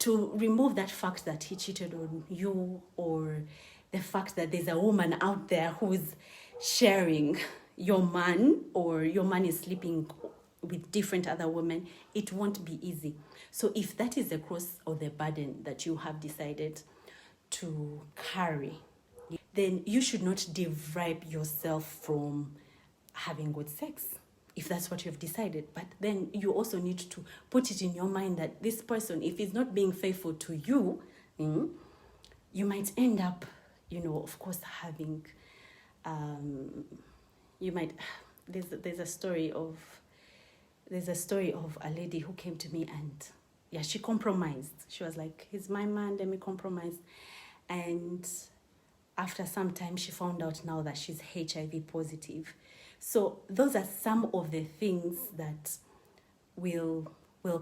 remove that fact that he cheated on you, or the fact that there's a woman out there who's sharing your man, or your man is sleeping with different other women. It won't be easy. So if that is the cross or the burden that you have decided to carry, then you should not deprive yourself from having good sex, if that's what you've decided. But then you also need to put it in your mind that this person, if he's not being faithful to you, you might end up, of course, having, there's a story of a lady who came to me, and she compromised. She was like, he's my man, let me compromise. And after some time, she found out now that she's HIV positive. So those are some of the things that will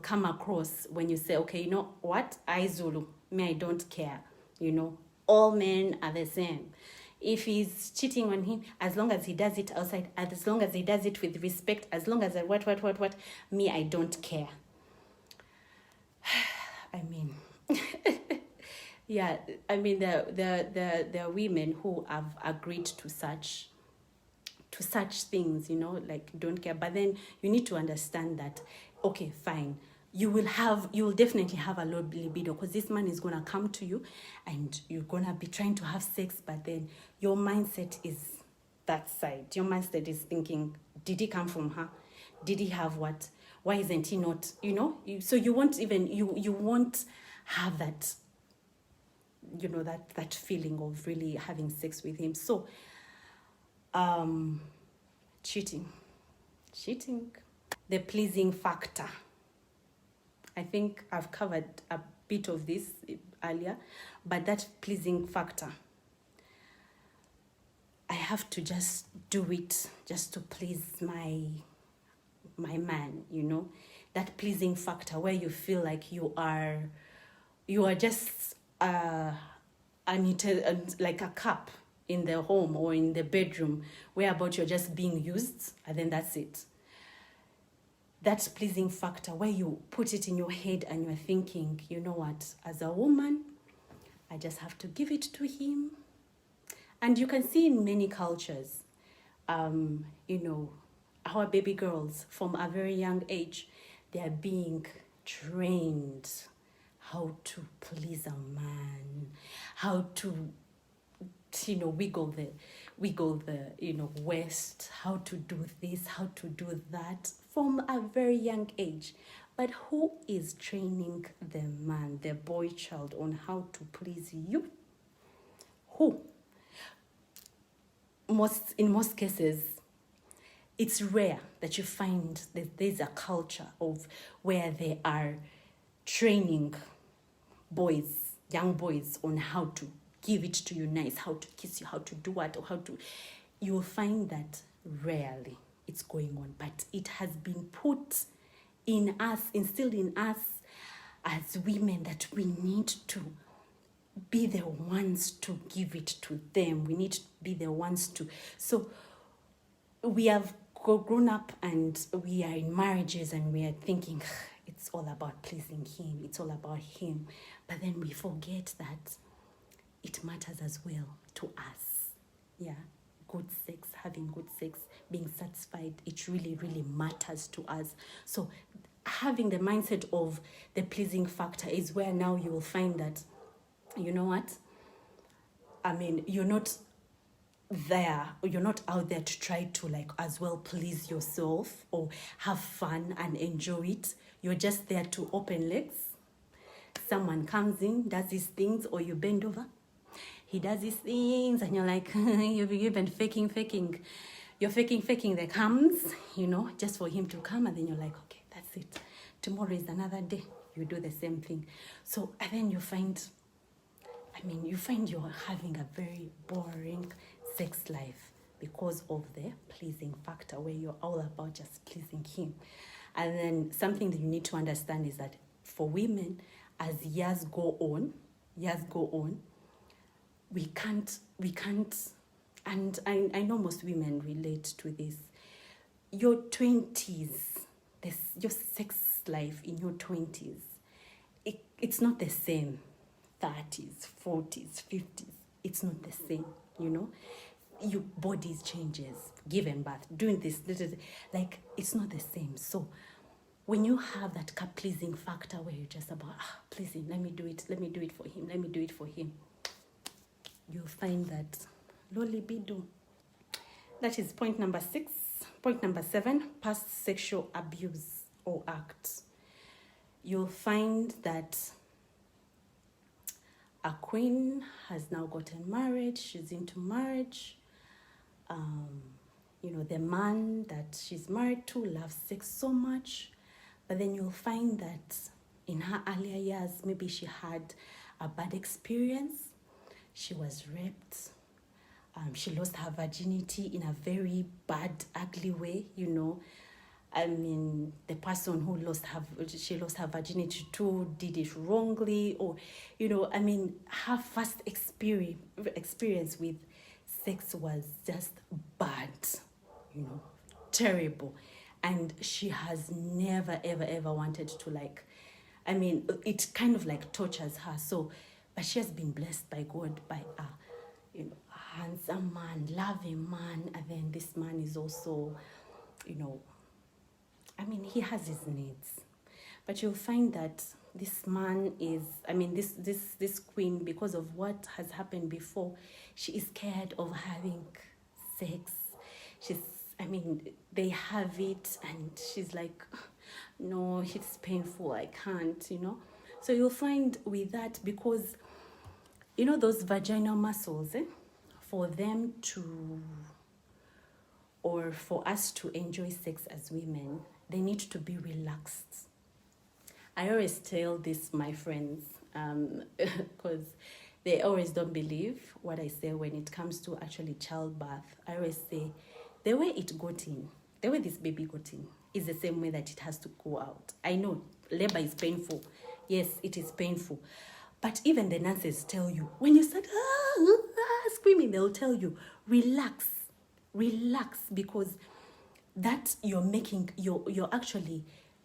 come across when you say, okay, you know what, I Zulu, me, I don't care. All men are the same. If he's cheating on him, as long as he does it outside, as long as he does it with respect, as long as what, me, I don't care. Yeah, there are women who have agreed to such things, like don't care. But then you need to understand that, okay, fine, you will definitely have a low libido, because this man is gonna come to you and you're gonna be trying to have sex, but then your mindset is that side. Your mindset is thinking, did he come from her? Did he have what? Why isn't he not? So you won't even you won't have that, that feeling of really having sex with him. So cheating, the pleasing factor. I think I've covered a bit of this earlier, but that pleasing factor, I have to just do it just to please my man, that pleasing factor where you feel like you are just like a cup in the home or in the bedroom, whereabout you're just being used, and then that's it. That pleasing factor where you put it in your head and you're thinking, you know what, as a woman, I just have to give it to him. And you can see in many cultures, our baby girls from a very young age, they are being trained how to please a man, how to wiggle the waist, how to do this, how to do that from a very young age. But who is training the man, the boy child, on how to please you? Who? In most cases, it's rare that you find that there's a culture of where they are training young boys on how to give it to you nice, how to kiss you, how to do what, or how to... You will find that rarely it's going on, but it has been put in us, instilled in us as women, that we need to be the ones to give it to them. We need to be the ones to... So we have grown up and we are in marriages and we are thinking, it's all about pleasing him, it's all about him. But then we forget that it matters as well to us. Yeah, good sex, having good sex, being satisfied, it really, really matters to us. So having the mindset of the pleasing factor is where now you will find that, you know what, I mean, you're not out there to try to like as well please yourself or have fun and enjoy it. You're just there to open legs. Someone comes in, does these things, or you bend over, he does these things, and you're like, you've been faking. You're faking the comes, you know, just for him to come, and then you're like, okay, that's it. Tomorrow is another day. You do the same thing. So, and then you find you're having a very boring sex life because of the pleasing factor, where you're all about just pleasing him. And then something that you need to understand is that for women, as years go on, we can't, and I know most women relate to this. Your 20s, your sex life in your 20s, it's not the same. 30s, 40s, 50s, it's not the same, you know. Your body changes, giving birth, doing this, like, it's not the same. So when you have that pleasing factor where you're just about, pleasing, let me do it for him, you'll find that low libido. That is point number 6. Point number 7, past sexual abuse or act. You'll find that a queen has now gotten married, she's into marriage. You know, the man that she's married to loves sex so much, but then you'll find that in her earlier years, maybe she had a bad experience. She was raped. She lost her virginity in a very bad, ugly way, you know. I mean, the person who she lost her virginity to did it wrongly, or, you know, I mean, her first experience with sex was just bad, you know, terrible. And she has never, ever wanted to, like, I mean, it kind of like tortures her. So, but she has been blessed by God, by a, you know, handsome man, loving man. And then this man is also, you know, I mean, he has his needs. But you'll find that this man is, I mean, this queen, because of what has happened before, she is scared of having sex. They have it, and she's like, no, it's painful, I can't, you know. So you'll find with that, because, you know, those vaginal muscles, for them to, or for us to enjoy sex as women, they need to be relaxed. I always tell this my friends, because they always don't believe what I say when it comes to actually childbirth. I always say, the way it got in, the way this baby got in, is the same way that it has to go out. I know labor is painful. Yes, it is painful. But even the nurses tell you, when you start screaming, they'll tell you, relax, because that you're making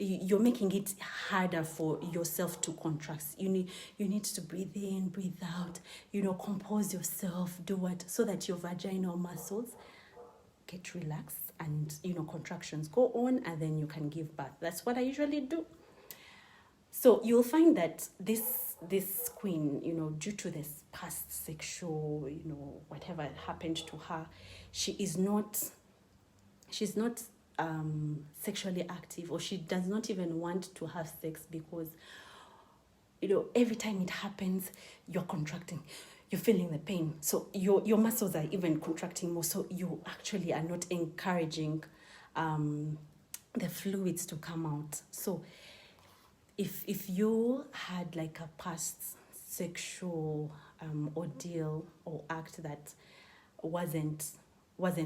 it harder for yourself to contract. You need to breathe in, breathe out, you know, compose yourself, do what, so that your vaginal muscles get relaxed, and, you know, contractions go on, and then you can give birth. That's what I usually do. So you'll find that this queen, you know, due to this past sexual, you know, whatever happened to her, she's not sexually active, or she does not even want to have sex, because, you know, every time it happens, you're contracting, you're feeling the pain, so your muscles are even contracting more, so you actually are not encouraging the fluids to come out. So if you had like a past sexual ordeal or act that wasn't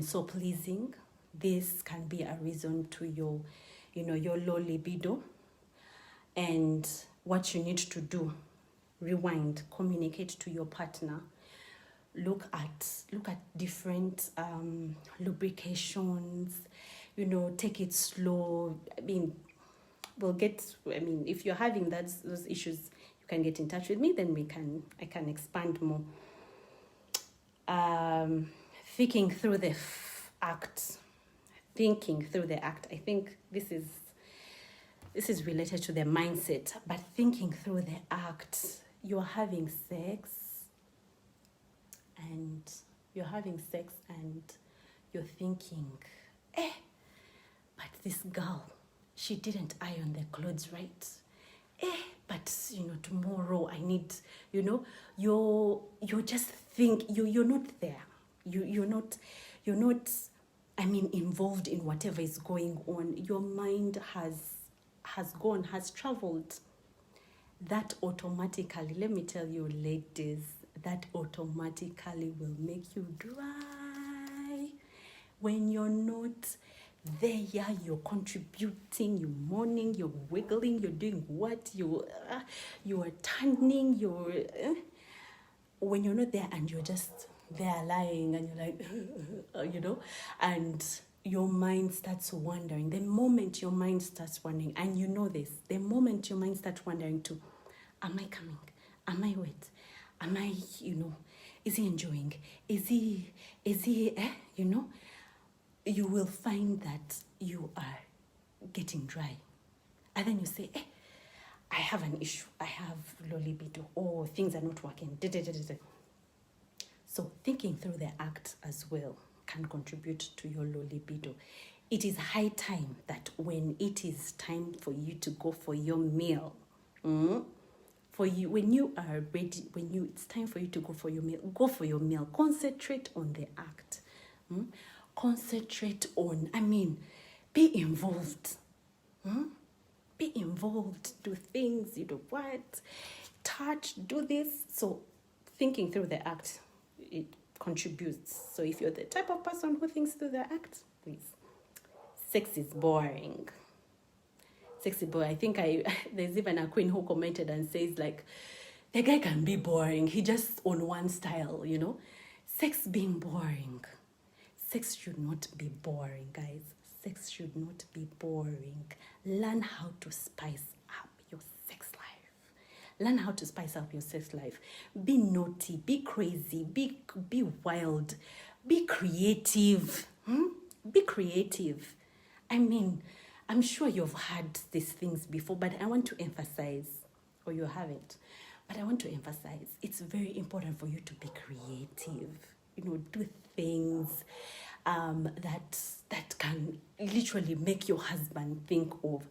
so pleasing, this can be a reason to your, you know, your low libido. And what you need to do, rewind, communicate to your partner, look at different lubrications, you know, take it slow. If you're having those issues, you can get in touch with me, then I can expand more. Thinking through the act. I think this is this is related to the mindset, but thinking through the act. You're having sex and you're thinking, but this girl, she didn't iron the clothes right. But tomorrow I need, you're just you're not there. You're not involved in whatever is going on. Your mind has traveled. That automatically, let me tell you ladies, that automatically will make you dry. When you're not there, you're contributing, you're mourning, you're wiggling, you're doing what, you are turning, when you're not there and you're just there lying and you're like, and your mind starts wandering. The moment your mind starts wandering, and you know this, the moment your mind starts wandering to, am I coming? Am I wet? Am I, is he enjoying? Is he, you will find that you are getting dry. And then you say, I have an issue. I have low libido. Oh, things are not working. So thinking through the act as well can contribute to your low libido. It is high time that when it is time for you to go for your meal, when you are ready, it's time for you to go for your meal, go for your meal. Concentrate on the act. Concentrate on, be involved. Be involved. Do things, touch, do this. So thinking through the act, it contributes. So if you're the type of person who thinks through the act, please. Sex is boring. Sexy boy. I think there's even a queen who commented and says like, the guy can be boring. He just on one style, Sex being boring. Sex should not be boring, guys. Sex should not be boring. Learn how to spice up your sex life. Learn how to spice up your sex life. Be naughty, be crazy, be wild, be creative. Be creative. I'm sure you've heard these things before, but I want to emphasize, or you haven't, but I want to emphasize, it's very important for you to be creative. Do things that can literally make your husband think of,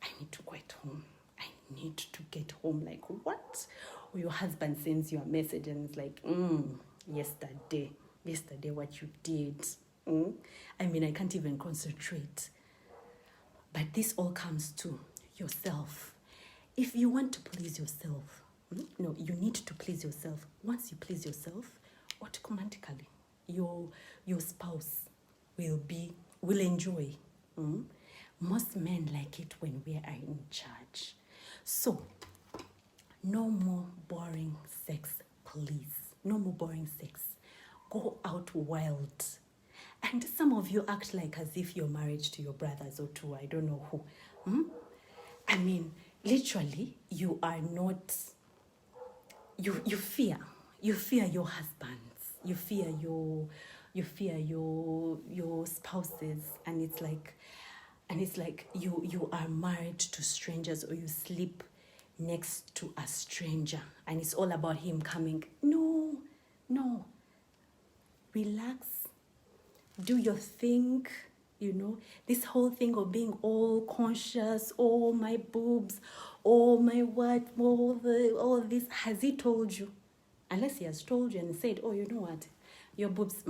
I need to get home. I need to get home. Like, what? Or your husband sends you a message and it's like, yesterday what you did. I can't even concentrate. But this all comes to yourself. If you want to please yourself, you need to please yourself. Once you please yourself, automatically your spouse will enjoy. Most men like it when we are in charge. So no more boring sex, please. No more boring sex. Go out wild. And some of you act like as if you're married to your brothers or to I don't know who. Literally, you are not. You fear your husbands. You fear your spouses, and it's like you are married to strangers, or you sleep next to a stranger, and it's all about him coming. No. Relax. Do your thing, this whole thing of being all conscious, oh my boobs, oh my what, all this. Has he told you? Unless he has told you and said, oh, you know what, your boobs,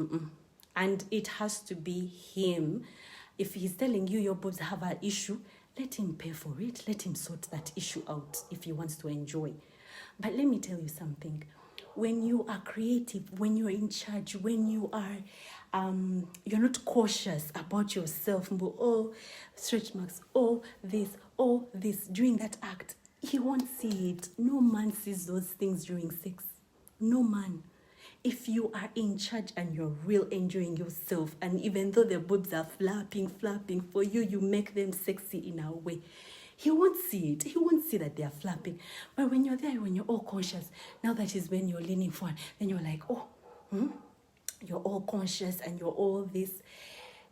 and it has to be him. If he's telling you your boobs have an issue, let him pay for it. Let him sort that issue out if he wants to enjoy. But let me tell you something. When you are creative, when you're in charge, when you are, you're not cautious about yourself, stretch marks, this, during that act, he won't see it. No man sees those things during sex. No man. If you are in charge and you're real enjoying yourself, and even though the boobs are flapping for you, you make them sexy in a way. He won't see it. He won't see that they are flapping. But when you're there, when you're all conscious, now that is when you're leaning forward, then you're like, you're all conscious and you're all this.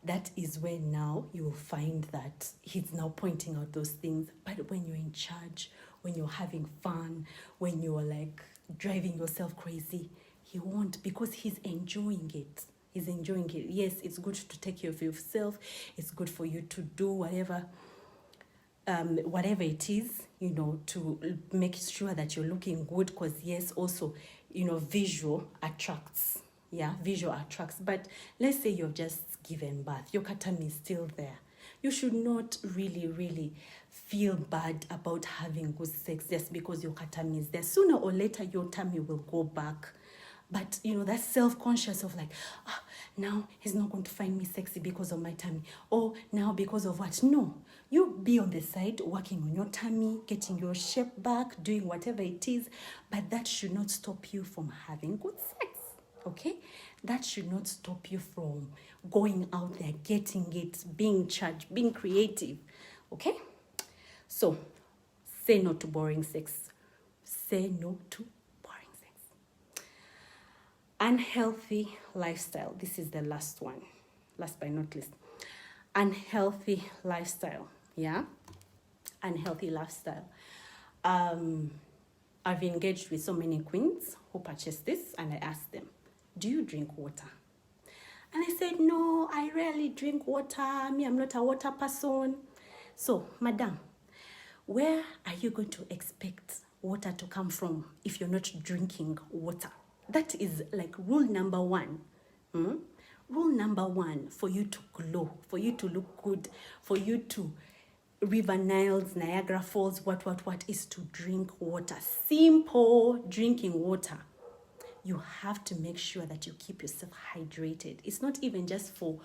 that is when now you will find that he's now pointing out those things. But when you're in charge, when you're having fun, when you're like driving yourself crazy, he won't, because he's enjoying it. He's enjoying it. Yes, it's good to take care of yourself. It's good for you to do whatever it is, to make sure that you're looking good, because yes, also, visual attracts. Yeah, visual attracts. But let's say you've just given birth, your tummy is still there. You should not really feel bad about having good sex just because your tummy is there. Sooner or later, your tummy will go back. But, that's self-conscious of like, now he's not going to find me sexy because of my tummy. Or now because of what? No. You be on the side, working on your tummy, getting your shape back, doing whatever it is. But that should not stop you from having good sex. Okay? That should not stop you from going out there, getting it, being charged, being creative. Okay? So, say no to boring sex. Say no to boring sex. Unhealthy lifestyle. This is the last one. Last but not least. Unhealthy lifestyle. Yeah? Unhealthy lifestyle. I've engaged with so many queens who purchased this, and I asked them, do you drink water? And they said, no, I rarely drink water. Me, I'm not a water person. So, madam, where are you going to expect water to come from if you're not drinking water? That is like rule number one. Rule number one for you to glow, for you to look good, for you to River Niles, Niagara Falls, what is to drink water. Simple drinking water. You have to make sure that you keep yourself hydrated. It's not even just for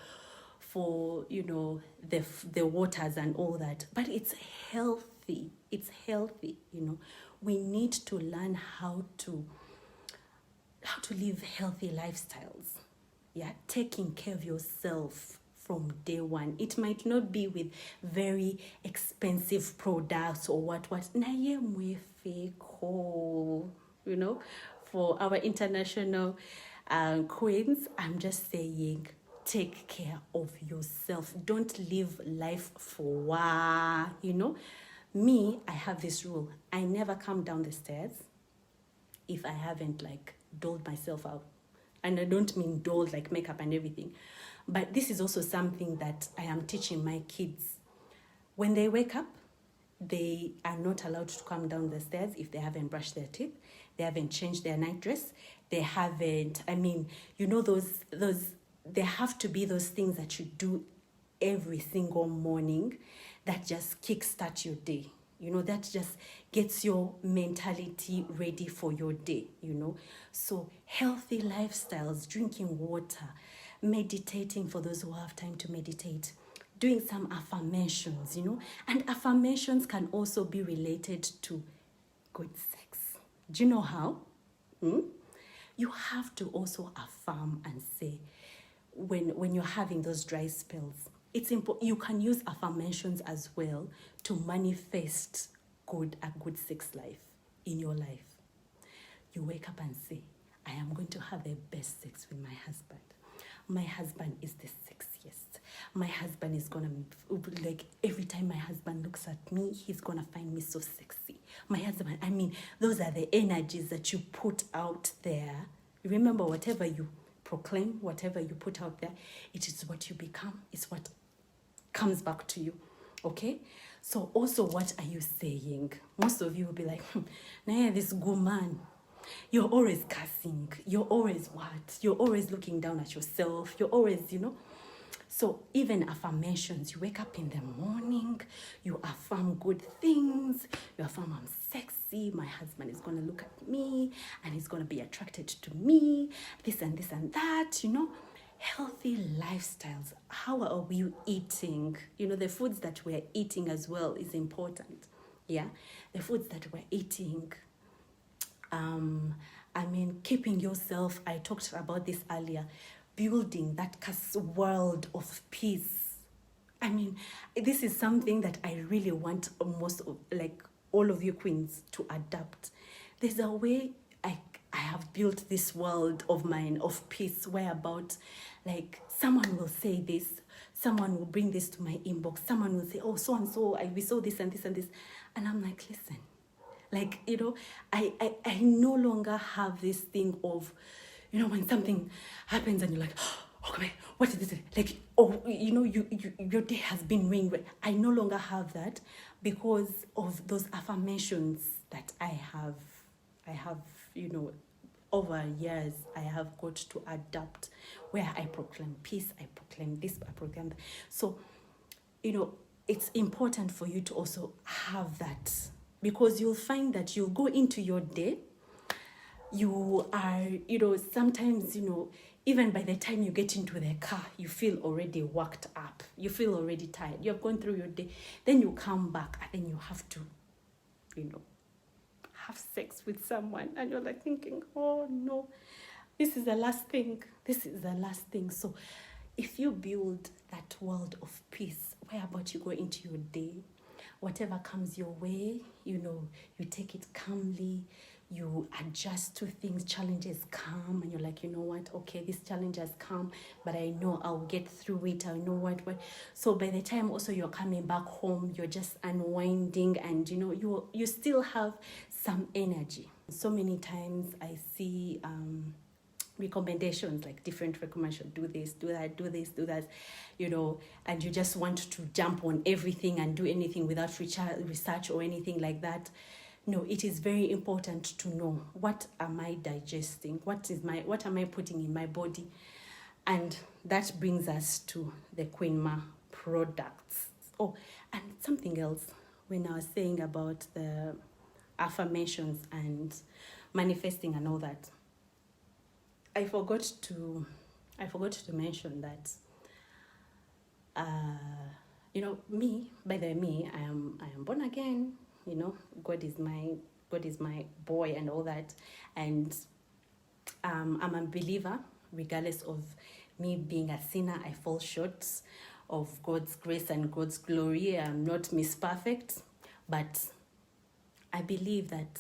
the waters and all that, but it's healthy. It's healthy. We need to learn how to live healthy lifestyles. Yeah, taking care of yourself from day one. It might not be with very expensive products or what. Naye mwefeko, for our international queens, I'm just saying, take care of yourself. Don't live life for Me, I have this rule. I never come down the stairs if I haven't dolled myself out. And I don't mean dolled like makeup and everything. But this is also something that I am teaching my kids. When they wake up, they are not allowed to come down the stairs if they haven't brushed their teeth, they haven't changed their nightdress, they haven't, those, there have to be those things that you do every single morning that just kickstart your day. That just gets your mentality ready for your day, So healthy lifestyles, drinking water, meditating for those who have time to meditate, doing some affirmations, and affirmations can also be related to good sex. Do you know how? You have to also affirm and say, when you're having those dry spells, it's important. You can use affirmations as well to manifest a good sex life in your life. You wake up and say, I am going to have the best sex with my husband. My husband is the sexiest. My husband is gonna, every time my husband looks at me, he's gonna find me so sexy. My husband, those are the energies that you put out there. Remember, whatever you proclaim, whatever you put out there, it is what you become. It's what comes back to you. Okay? So also, what are you saying? Most of you will be like, nah, this good man. You're always cussing. You're always what? You're always looking down at yourself. You're always, So even affirmations, you wake up in the morning, you affirm good things, you affirm I'm sexy, my husband is going to look at me, and he's going to be attracted to me, this and that, Healthy lifestyles. How are we eating? The foods that we're eating as well is important. Yeah, the foods that we're eating. Keeping yourself, I talked about this earlier, building that world of peace. This is something that I really want all of you queens to adapt. There's a way I have built this world of mine of peace, whereabout someone will say this, someone will bring this to my inbox. Someone will say, oh, so and so, we saw this and this and this. And I'm like, listen, like, you know, I no longer have this thing of, you know, when something happens and you're like, oh, come on, what is this? Like, oh, you know, your day has been ruined. I no longer have that because of those affirmations that I have, you know, over years, I have got to adapt where I proclaim peace, I proclaim this, I proclaim that. So, you know, it's important for you to also have that, because you'll find that you'll go into your day, you are, you know, sometimes, you know, even by the time you get into the car, you feel already worked up, you feel already tired, you have gone through your day, then you come back and then you have to, you know, have sex with someone, and you're like thinking, oh no, this is the last thing, So if you build that world of peace whereabout you go into your day, whatever comes your way, you know, you take it calmly, you adjust to things, challenges come, and you're like, you know what, okay, this challenge has come, but I know I'll get through it, I know what. So by the time also you're coming back home, you're just unwinding, and you know, you still have some energy. So many times I see recommendations, like different recommendations, do this, do that, do this, do that, you know, and you just want to jump on everything and do anything without research or anything like that. No, it is very important to know, what am I digesting? What am I putting in my body? And that brings us to the Queen Ma products. Oh, and something else, when I was saying about the affirmations and manifesting and all that, I forgot to mention that you know, I am born again, you know, God is my boy and all that, and I'm a believer. Regardless of me being a sinner, I fall short of God's grace and God's glory. I'm not Miss Perfect, but I believe that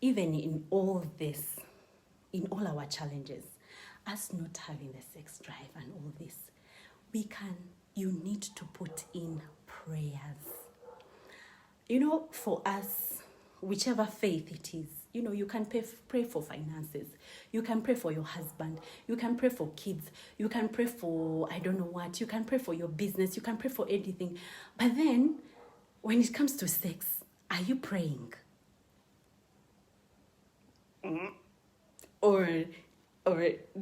even in all this, in all our challenges, us not having the sex drive and all this, you need to put in prayers. You know, for us, whichever faith it is, you know, you can pray for finances, you can pray for your husband, you can pray for kids, you can pray for, I don't know what, you can pray for your business, you can pray for anything. But then, when it comes to sex, are you praying? Or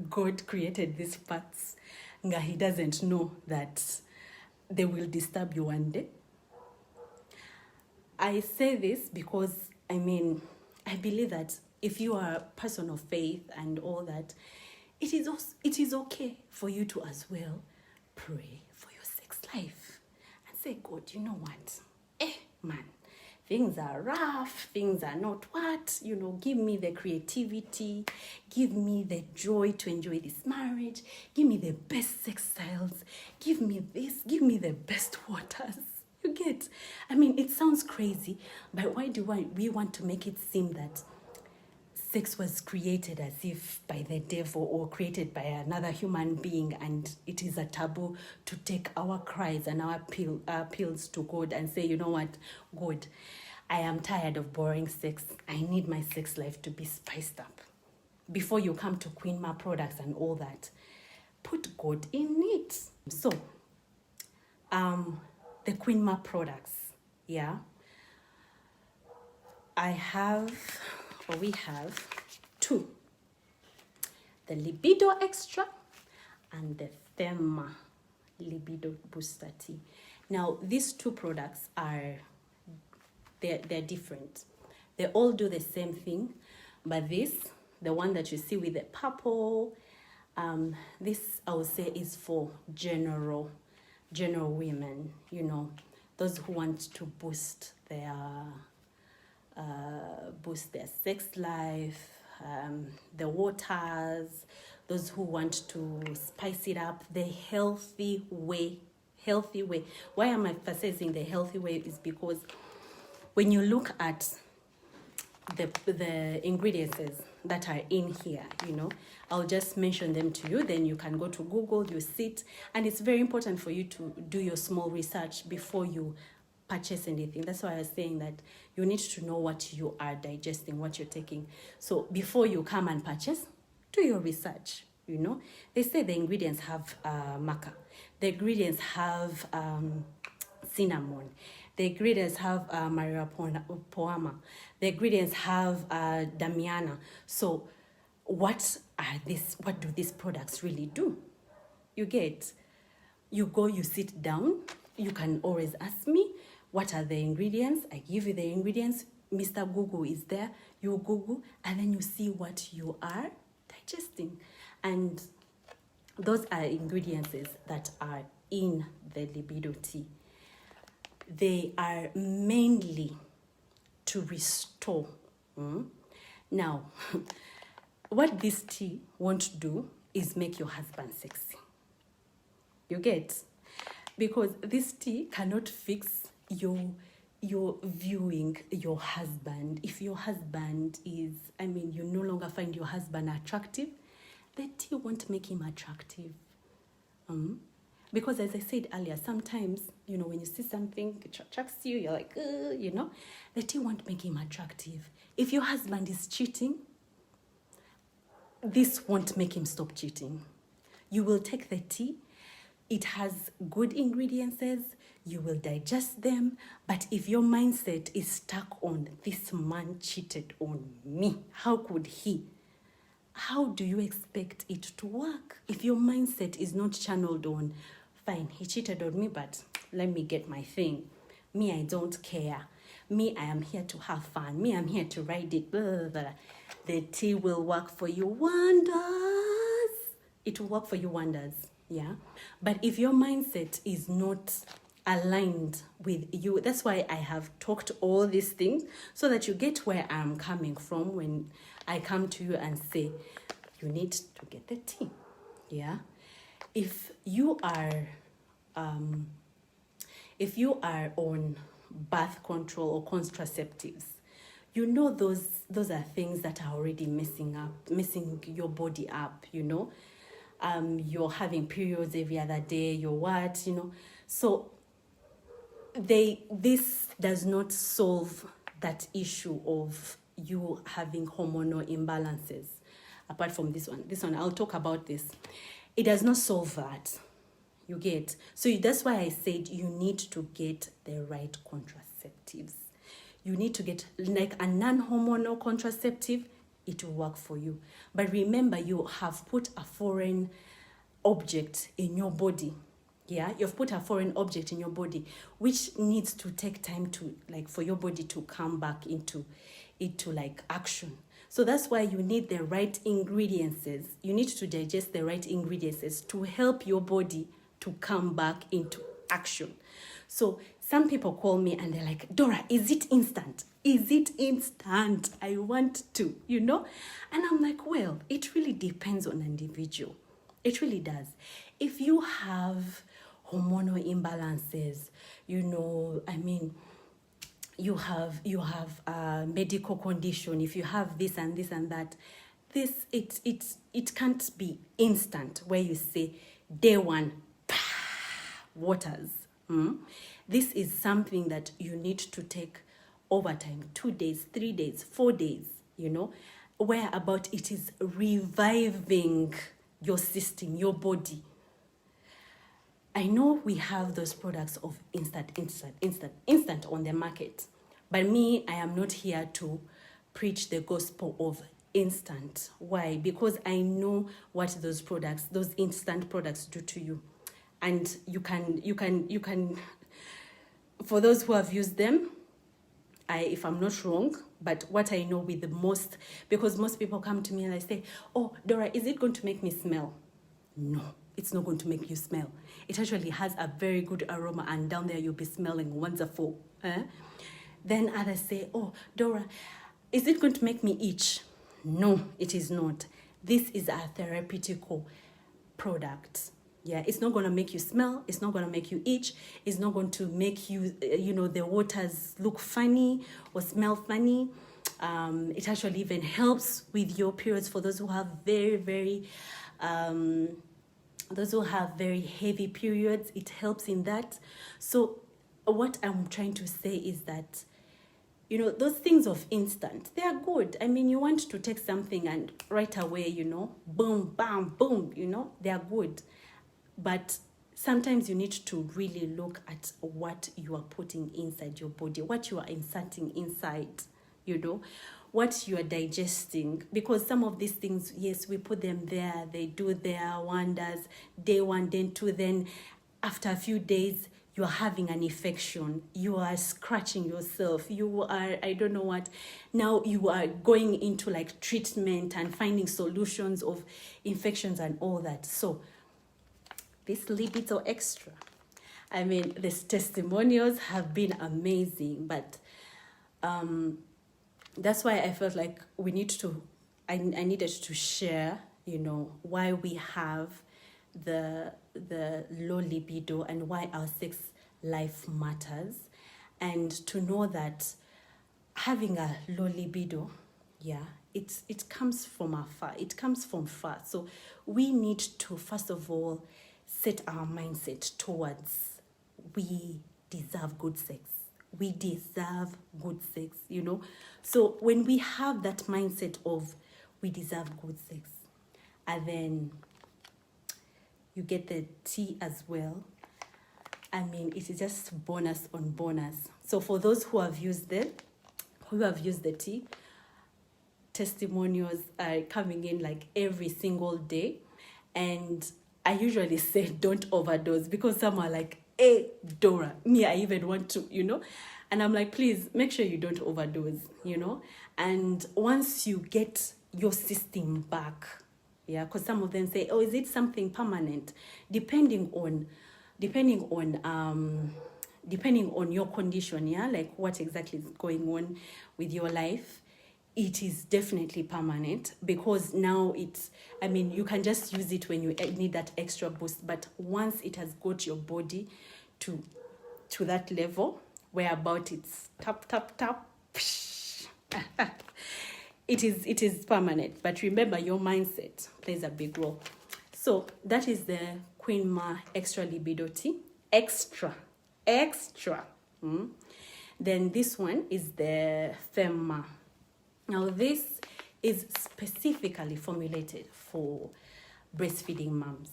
God created these parts, and he doesn't know that they will disturb you one day? I say this because, I mean, I believe that if you are a person of faith and all that, it is okay for you to as well pray for your sex life and say, God, you know what? Man, things are rough, things are not what, you know, give me the creativity, give me the joy to enjoy this marriage, give me the best sex styles, give me this, give me the best waters. You get? I mean, it sounds crazy, but why do we want to make it seem that sex was created as if by the devil or created by another human being, and it is a taboo to take our cries and our appeals to God and say, you know what, God, I am tired of boring sex. I need my sex life to be spiced up. Before you come to Queen Ma products and all that, put God in it. So, the Queen Ma products, yeah. We have two. The Libido Extra and the Thema Libido Booster Tea. Now, these two products they're different. They all do the same thing, but the one that you see with the purple, this I would say is for general women, you know, those who want to boost their sex life, the waters, those who want to spice it up the healthy way. Why am I emphasizing the healthy way is because when you look at the ingredients that are in here, I'll just mention them to you. Then you can go to Google, you sit, and it's very important for you to do your small research before you purchase anything. That's why I was saying that you need to know what you are digesting, what you're taking. So before you come and purchase, do your research. They say the ingredients have maca, the ingredients have cinnamon, the ingredients have marijuana, the ingredients have damiana. So what do these products really do? You go, you sit down, you can always ask me, what are the ingredients? I give you the ingredients. Mr. Google is there. You Google, and then you see what you are digesting. And those are ingredients that are in the libido tea. They are mainly to restore. Now, what this tea won't do is make your husband sexy. You get? Because this tea cannot fix your viewing your husband. If your husband is, you no longer find your husband attractive, the tea won't make him attractive. Because as I said earlier, sometimes, when you see something, it attracts you, you're like, the tea won't make him attractive. If your husband is cheating, this won't make him stop cheating. You will take the tea. It has good ingredients, you will digest them, but if your mindset is stuck on, this man cheated on me, how could he? How do you expect it to work? If your mindset is not channeled on, fine, he cheated on me, but let me get my thing. Me, I don't care. Me, I am here to have fun. Me, I'm here to ride it. Blah, blah, blah. The tea will work for you wonders. It will work for you wonders. Yeah, but if your mindset is not aligned with you, that's why I have talked all these things, so that you get where I'm coming from when I come to you and say, you need to get the tea. Yeah, if you are on birth control or contraceptives, those are things that are already messing your body up. You're having periods every other day, so this does not solve that issue of you having hormonal imbalances. Apart from this one I'll talk about this. It does not solve that. You get? So that's why I said you need to get the right contraceptives. You need to get like a non-hormonal contraceptive. It will work for you. But remember, you have put a foreign object in your body. Yeah, you've put a foreign object in your body, which needs to take time for your body to come back into action. So that's why you need the right ingredients. You need to digest the right ingredients to help your body to come back into action. So some people call me and they're like, Dora, is it instant? Is it instant? I want to, And I'm like, well, it really depends on an individual. It really does. If you have hormonal imbalances, you have a medical condition, if you have this and this and that, it can't be instant where you say day one, waters. This is something that you need to take over time, 2 days, 3 days, 4 days, where about it is reviving your system, your body. I know we have those products of instant on the market, but me, I am not here to preach the gospel of instant. Why? Because I know what those instant products do to you. And you can, for those who have used them, if I'm not wrong, but what I know with the most, because most people come to me and I say, oh, Dora, is it going to make me smell? No, it's not going to make you smell. It actually has a very good aroma, and down there you'll be smelling wonderful. Then others say, oh, Dora, is it going to make me itch? No, it is not. This is a therapeutical product. Yeah, it's not going to make you smell. It's not going to make you itch. It's not going to make you, the waters look funny or smell funny. It actually even helps with your periods for those who have those who have very heavy periods. It helps in that. So what I'm trying to say is that, you know, those things of instant, they are good. I mean, you want to take something and right away, you know, boom, bam, boom, you know, they are good. But sometimes you need to really look at what you are putting inside your body, what you are inserting inside, you know, what you are digesting. Because some of these things, yes, we put them there, they do their wonders, day one, day two, then after a few days, you are having an infection, you are scratching yourself, you are, I don't know what, now you are going into like treatment and finding solutions of infections and all that. So this libido extra, I mean, these testimonials have been amazing, but that's why I felt like we need to, I needed to share, you know, why we have the low libido and why our sex life matters, and to know that having a low libido, yeah, it comes from afar, it comes from far. So we need to first of all set our mindset towards, we deserve good sex, we deserve good sex, you know. So when we have that mindset of we deserve good sex, and then you get the tea as well, I mean, it is just bonus on bonus. So for those who have used the tea, testimonials are coming in like every single day. And I usually say don't overdose, because some are like, hey, Dora, me, I even want to, you know. And I'm like, please make sure you don't overdose, you know. And once you get your system back, yeah, because some of them say, oh, is it something permanent? Depending on your condition, yeah, like what exactly is going on with your life, it is definitely permanent, because now it's, I mean, you can just use it when you need that extra boost, but once it has got your body to that level where about it's tap tap tap, it is permanent. But remember, your mindset plays a big role. So that is the Queen Ma extra libido tea, extra. Then this one is the Femma. Now this is specifically formulated for breastfeeding moms.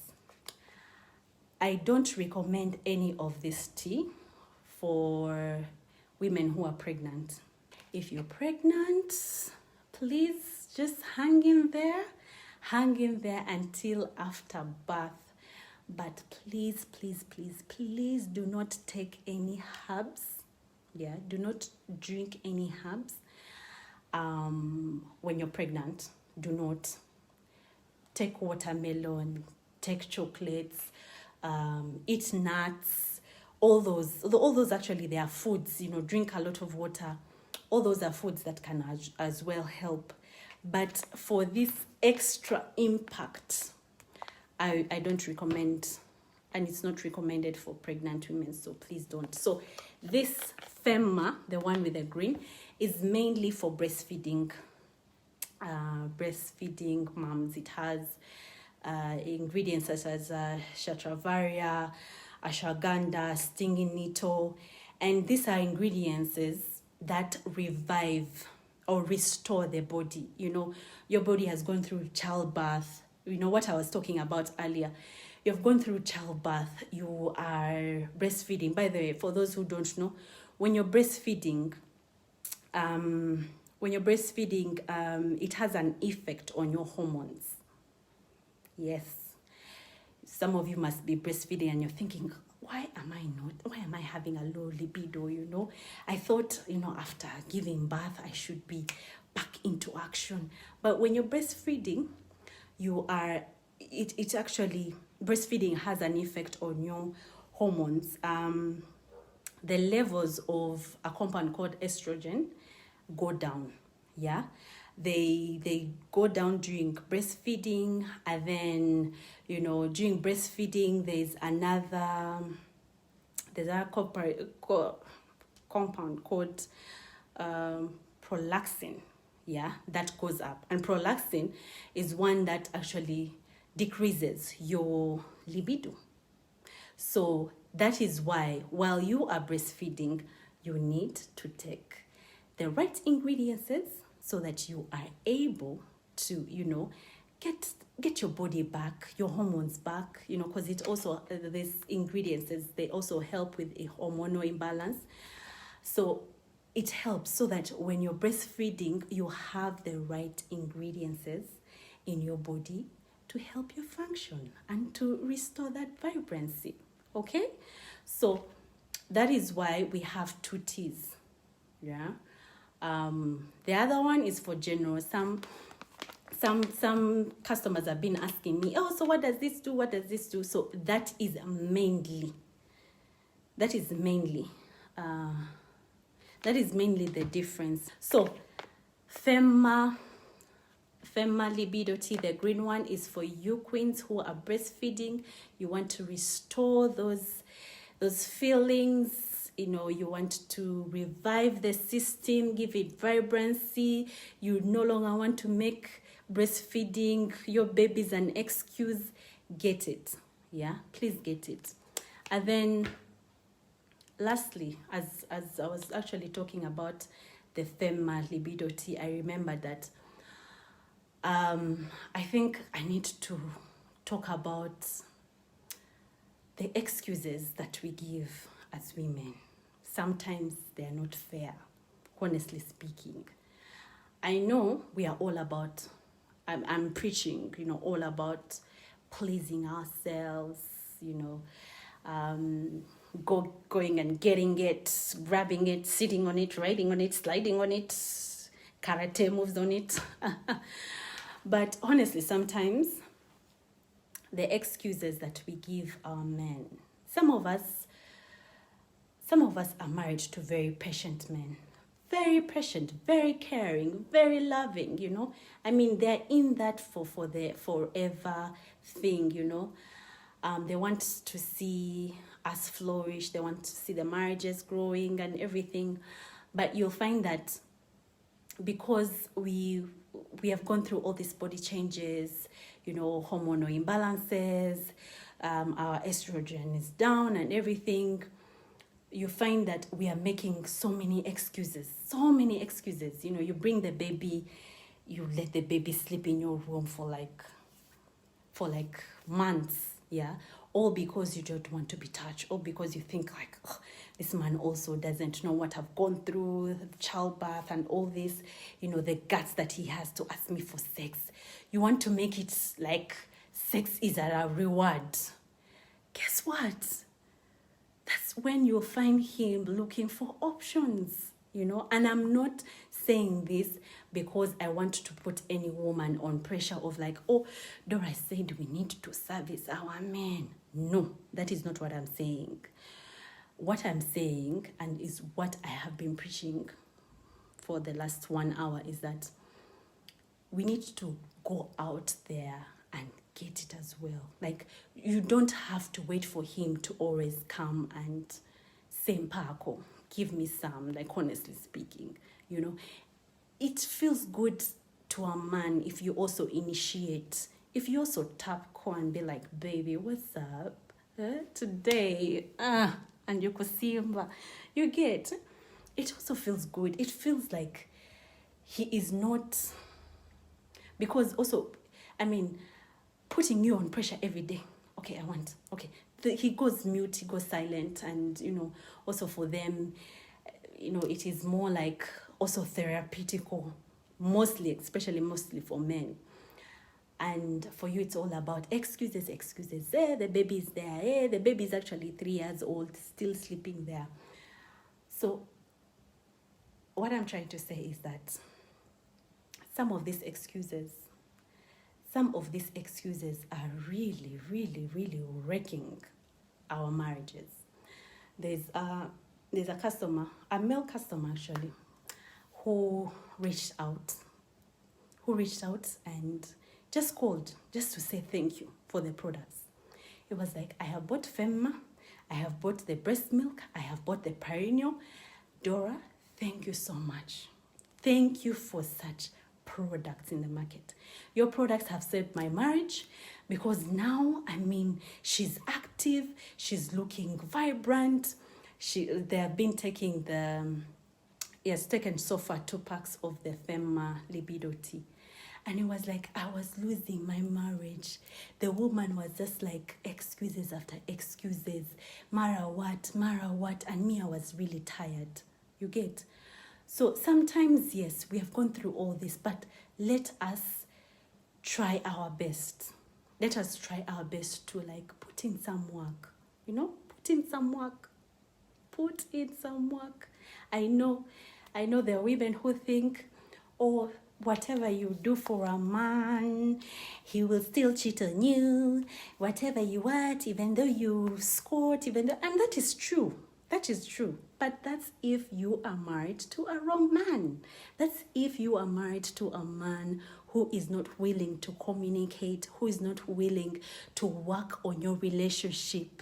I don't recommend any of this tea for women who are pregnant. If you're pregnant, please just hang in there until after birth. But please, please, please, please do not take any herbs. Yeah, do not drink any herbs when you're pregnant. Do not take watermelon, take chocolates, eat nuts, all those actually, they are foods, you know. Drink a lot of water. All those are foods that can as well help. But for this extra impact, I don't recommend, and it's not recommended for pregnant women, so please don't. So this Femma, the one with the green, is mainly for breastfeeding moms. It has ingredients such as Shatravaria, ashwagandha, stinging nettle, and these are ingredients that revive or restore the body. You know, your body has gone through childbirth. You know what I was talking about earlier. You've gone through childbirth. You are breastfeeding. By the way, for those who don't know, when you're breastfeeding, it has an effect on your hormones. Yes. Some of you must be breastfeeding and you're thinking, why am I having a low libido, you know? I thought, you know, after giving birth, I should be back into action. But when you're breastfeeding, it's actually, breastfeeding has an effect on your hormones. The levels of a compound called estrogen go down, yeah? They go down during breastfeeding, and then, you know, during breastfeeding, there's another compound called prolaxin. yeah, that goes up. And prolactin is one that actually decreases your libido. So that is why while you are breastfeeding, you need to take the right ingredients so that you are able to, get your body back, your hormones back, because it also, these ingredients, they also help with a hormonal imbalance. So it helps so that when you're breastfeeding, you have the right ingredients in your body to help you function and to restore that vibrancy. Okay? So that is why we have 2 T's. Yeah. The other one is for general. Some customers have been asking me, oh, so what does this do? What does this do? So that is mainly the difference. So Femma Libido Tea, the green one, is for you queens who are breastfeeding. You want to restore those feelings. You want to revive the system, give it vibrancy. You no longer want to make breastfeeding your babies an excuse. Get it. Yeah, please get it. And then lastly, as I was actually talking about the Femma Libido Tea, I remember that I think I need to talk about the excuses that we give as women. Sometimes they are not fair, honestly speaking. I know we are all about, I'm preaching, all about pleasing ourselves, going and getting it, grabbing it, sitting on it, riding on it, sliding on it, karate moves on it. But honestly, sometimes the excuses that we give our men, some of us are married to very patient men, very patient, very caring, very loving, they're in that for the forever thing, they want to see us flourish, they want to see the marriages growing and everything. But you'll find that because we have gone through all these body changes, hormonal imbalances, our estrogen is down and everything, you find that we are making so many excuses. You bring the baby, you let the baby sleep in your room for like months, yeah, all because you don't want to be touched, all because you think like, oh, this man also doesn't know what I've gone through, childbirth and all this, the guts that he has to ask me for sex. You want to make it like sex is a reward. Guess what? That's when you'll find him looking for options, And I'm not saying this because I want to put any woman on pressure of like, oh, Dora said we need to service our men. No, that is not what I'm saying. What I'm saying, and is what I have been preaching for the last 1 hour, is that we need to go out there and get it as well. Like, you don't have to wait for him to always come and say, Mpako, give me some, like, honestly speaking, It feels good to a man if you also initiate, if you also tap call and be like, baby, what's up? Today, and you could see him, you get, it also feels good. It feels like he is not, because also, putting you on pressure every day. Okay, he goes mute, he goes silent, and, also for them, it is more like also therapeutical, mostly for men. And for you, it's all about excuses. The baby is there. The baby is actually 3 years old, still sleeping there. So what I'm trying to say is that some of these excuses are really, really, really wrecking our marriages. There's a customer, a male customer actually, who reached out and just called just to say thank you for the products. It was like, I have bought Femma, I have bought the breast milk, I have bought the perineal. Dora, thank you so much. Thank you for such products in the market. Your products have saved my marriage because now, I mean, she's active, she's looking vibrant. They have been taking taken so far 2 packs of the Femma Libido tea. And it was like I was losing my marriage. The woman was just like excuses after excuses. Mara what, and me, I was really tired. You get? So sometimes, yes, we have gone through all this, but let us try our best. Let us try our best to like put in some work. Put in some work. Put in some work. I know there are women who think, oh, whatever you do for a man, he will still cheat on you. Whatever you want, even though you scored, and that is true. That is true. But that's if you are married to a wrong man. That's if you are married to a man who is not willing to communicate, who is not willing to work on your relationship.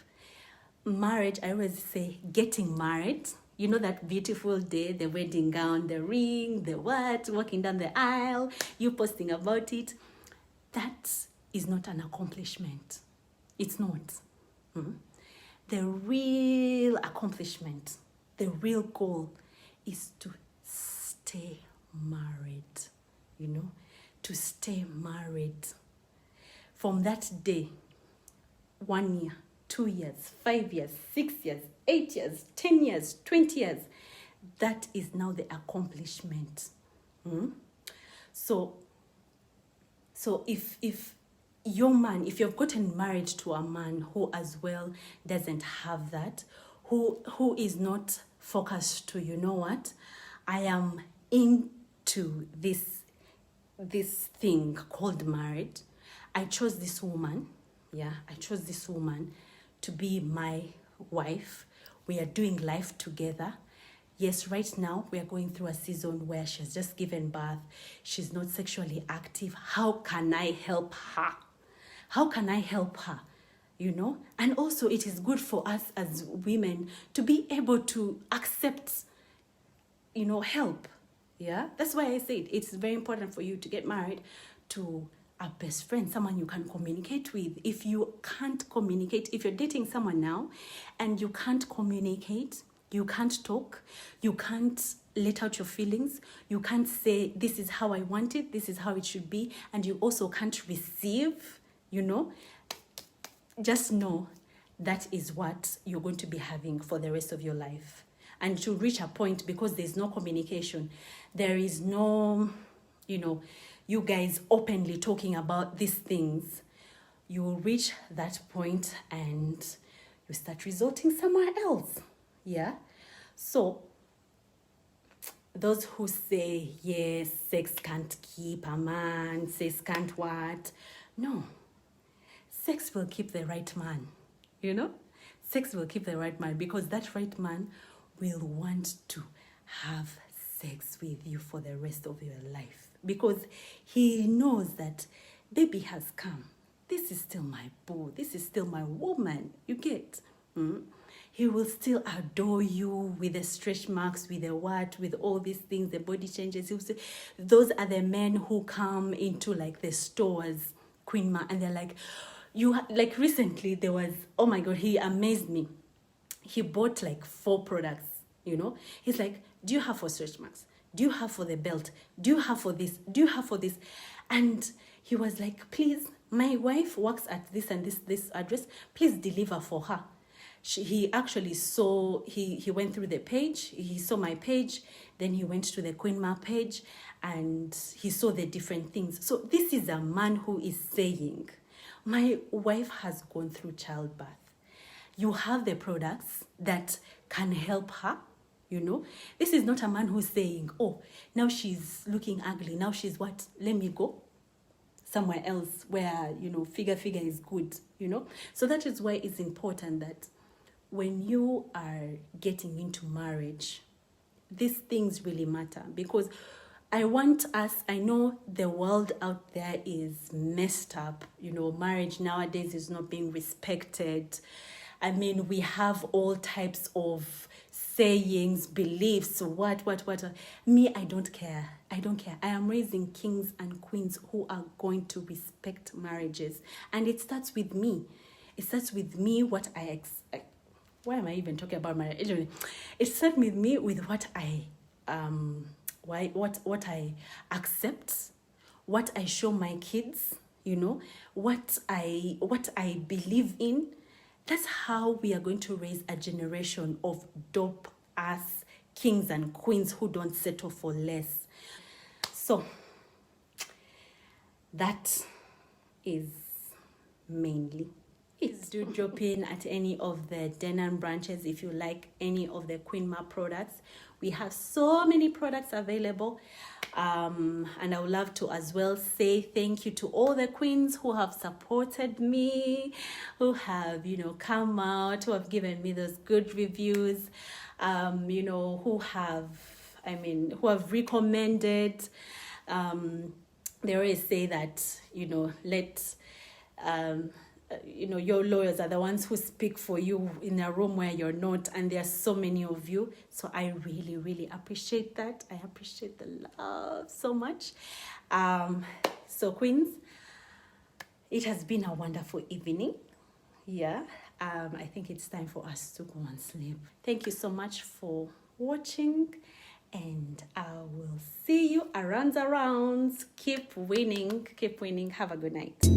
Marriage, I always say, getting married, that beautiful day, the wedding gown, the ring, the what, walking down the aisle, you posting about it. That is not an accomplishment. It's not. The real accomplishment, the real goal is to stay married, to stay married. From that day, 1 year, 2 years, 5 years, 6 years, 8 years, 10 years, 20 years. That is now the accomplishment. So if your man, if you've gotten married to a man who as well doesn't have that, who is not focused to, I am into this thing called marriage. I chose this woman. To be my wife. We are doing life together. Yes, right now we are going through a season where she's just given birth. She's not sexually active. How can I help her? And also it is good for us as women to be able to accept, help. Yeah, that's why I said it's very important for you to get married to a best friend, someone you can communicate with. If you can't communicate, if you're dating someone now and you can't communicate, you can't talk, you can't let out your feelings, you can't say, this is how I want it, this is how it should be, and you also can't receive, just know that is what you're going to be having for the rest of your life. And to reach a point, because there's no communication, there is no, you guys openly talking about these things, you will reach that point and you start resorting somewhere else. Yeah. So those who say, yes, sex can't keep a man, sex can't what? No. Sex will keep the right man. Sex will keep the right man, because that right man will want to have sex with you for the rest of your life. Because he knows that baby has come. This is still my boo. This is still my woman. You get? He will still adore you with the stretch marks, with the what, with all these things, the body changes. He will say, those are the men who come into like the stores, Queen Ma, and they're like, like recently there was, oh my God, he amazed me. He bought like 4 products, He's like, do you have for stretch marks? Do you have for the belt? Do you have for this? Do you have for this? And he was like, please, my wife works at this and this address. Please deliver for her. He actually saw, he went through the page. He saw my page. Then he went to the Queen Ma page and he saw the different things. So this is a man who is saying, my wife has gone through childbirth. You have the products that can help her. This is not a man who's saying, oh, now she's looking ugly. Now she's what? Let me go somewhere else where, figure is good, So that is why it's important that when you are getting into marriage, these things really matter. Because I know the world out there is messed up. Marriage nowadays is not being respected. I mean, we have all types of sayings, beliefs, what. Me, I don't care. I don't care. I am raising kings and queens who are going to respect marriages. And it starts with me. It starts with me, what I expect. Why am I even talking about marriage? Anyway, it starts with me with what I what I accept, what I show my kids, you know, what I believe in. That's how we are going to raise a generation of dope ass kings and queens who don't settle for less. So that is mainly it. Do drop in at any of the Denon branches if you like any of the Queen Ma products. We have so many products available. And I would love to as well say thank you to all the queens who have supported me, who have, you know, come out, who have given me those good reviews, you know, who have recommended. They always say that, you know, you know, your lawyers are the ones who speak for you in a room where you're not, and there are so many of you. So I really, really appreciate that. I appreciate the love so much. So queens, it has been a wonderful evening. Yeah. I think it's time for us to go and sleep. Thank you so much for watching, and I will see you around the rounds. Keep winning. Have a good night.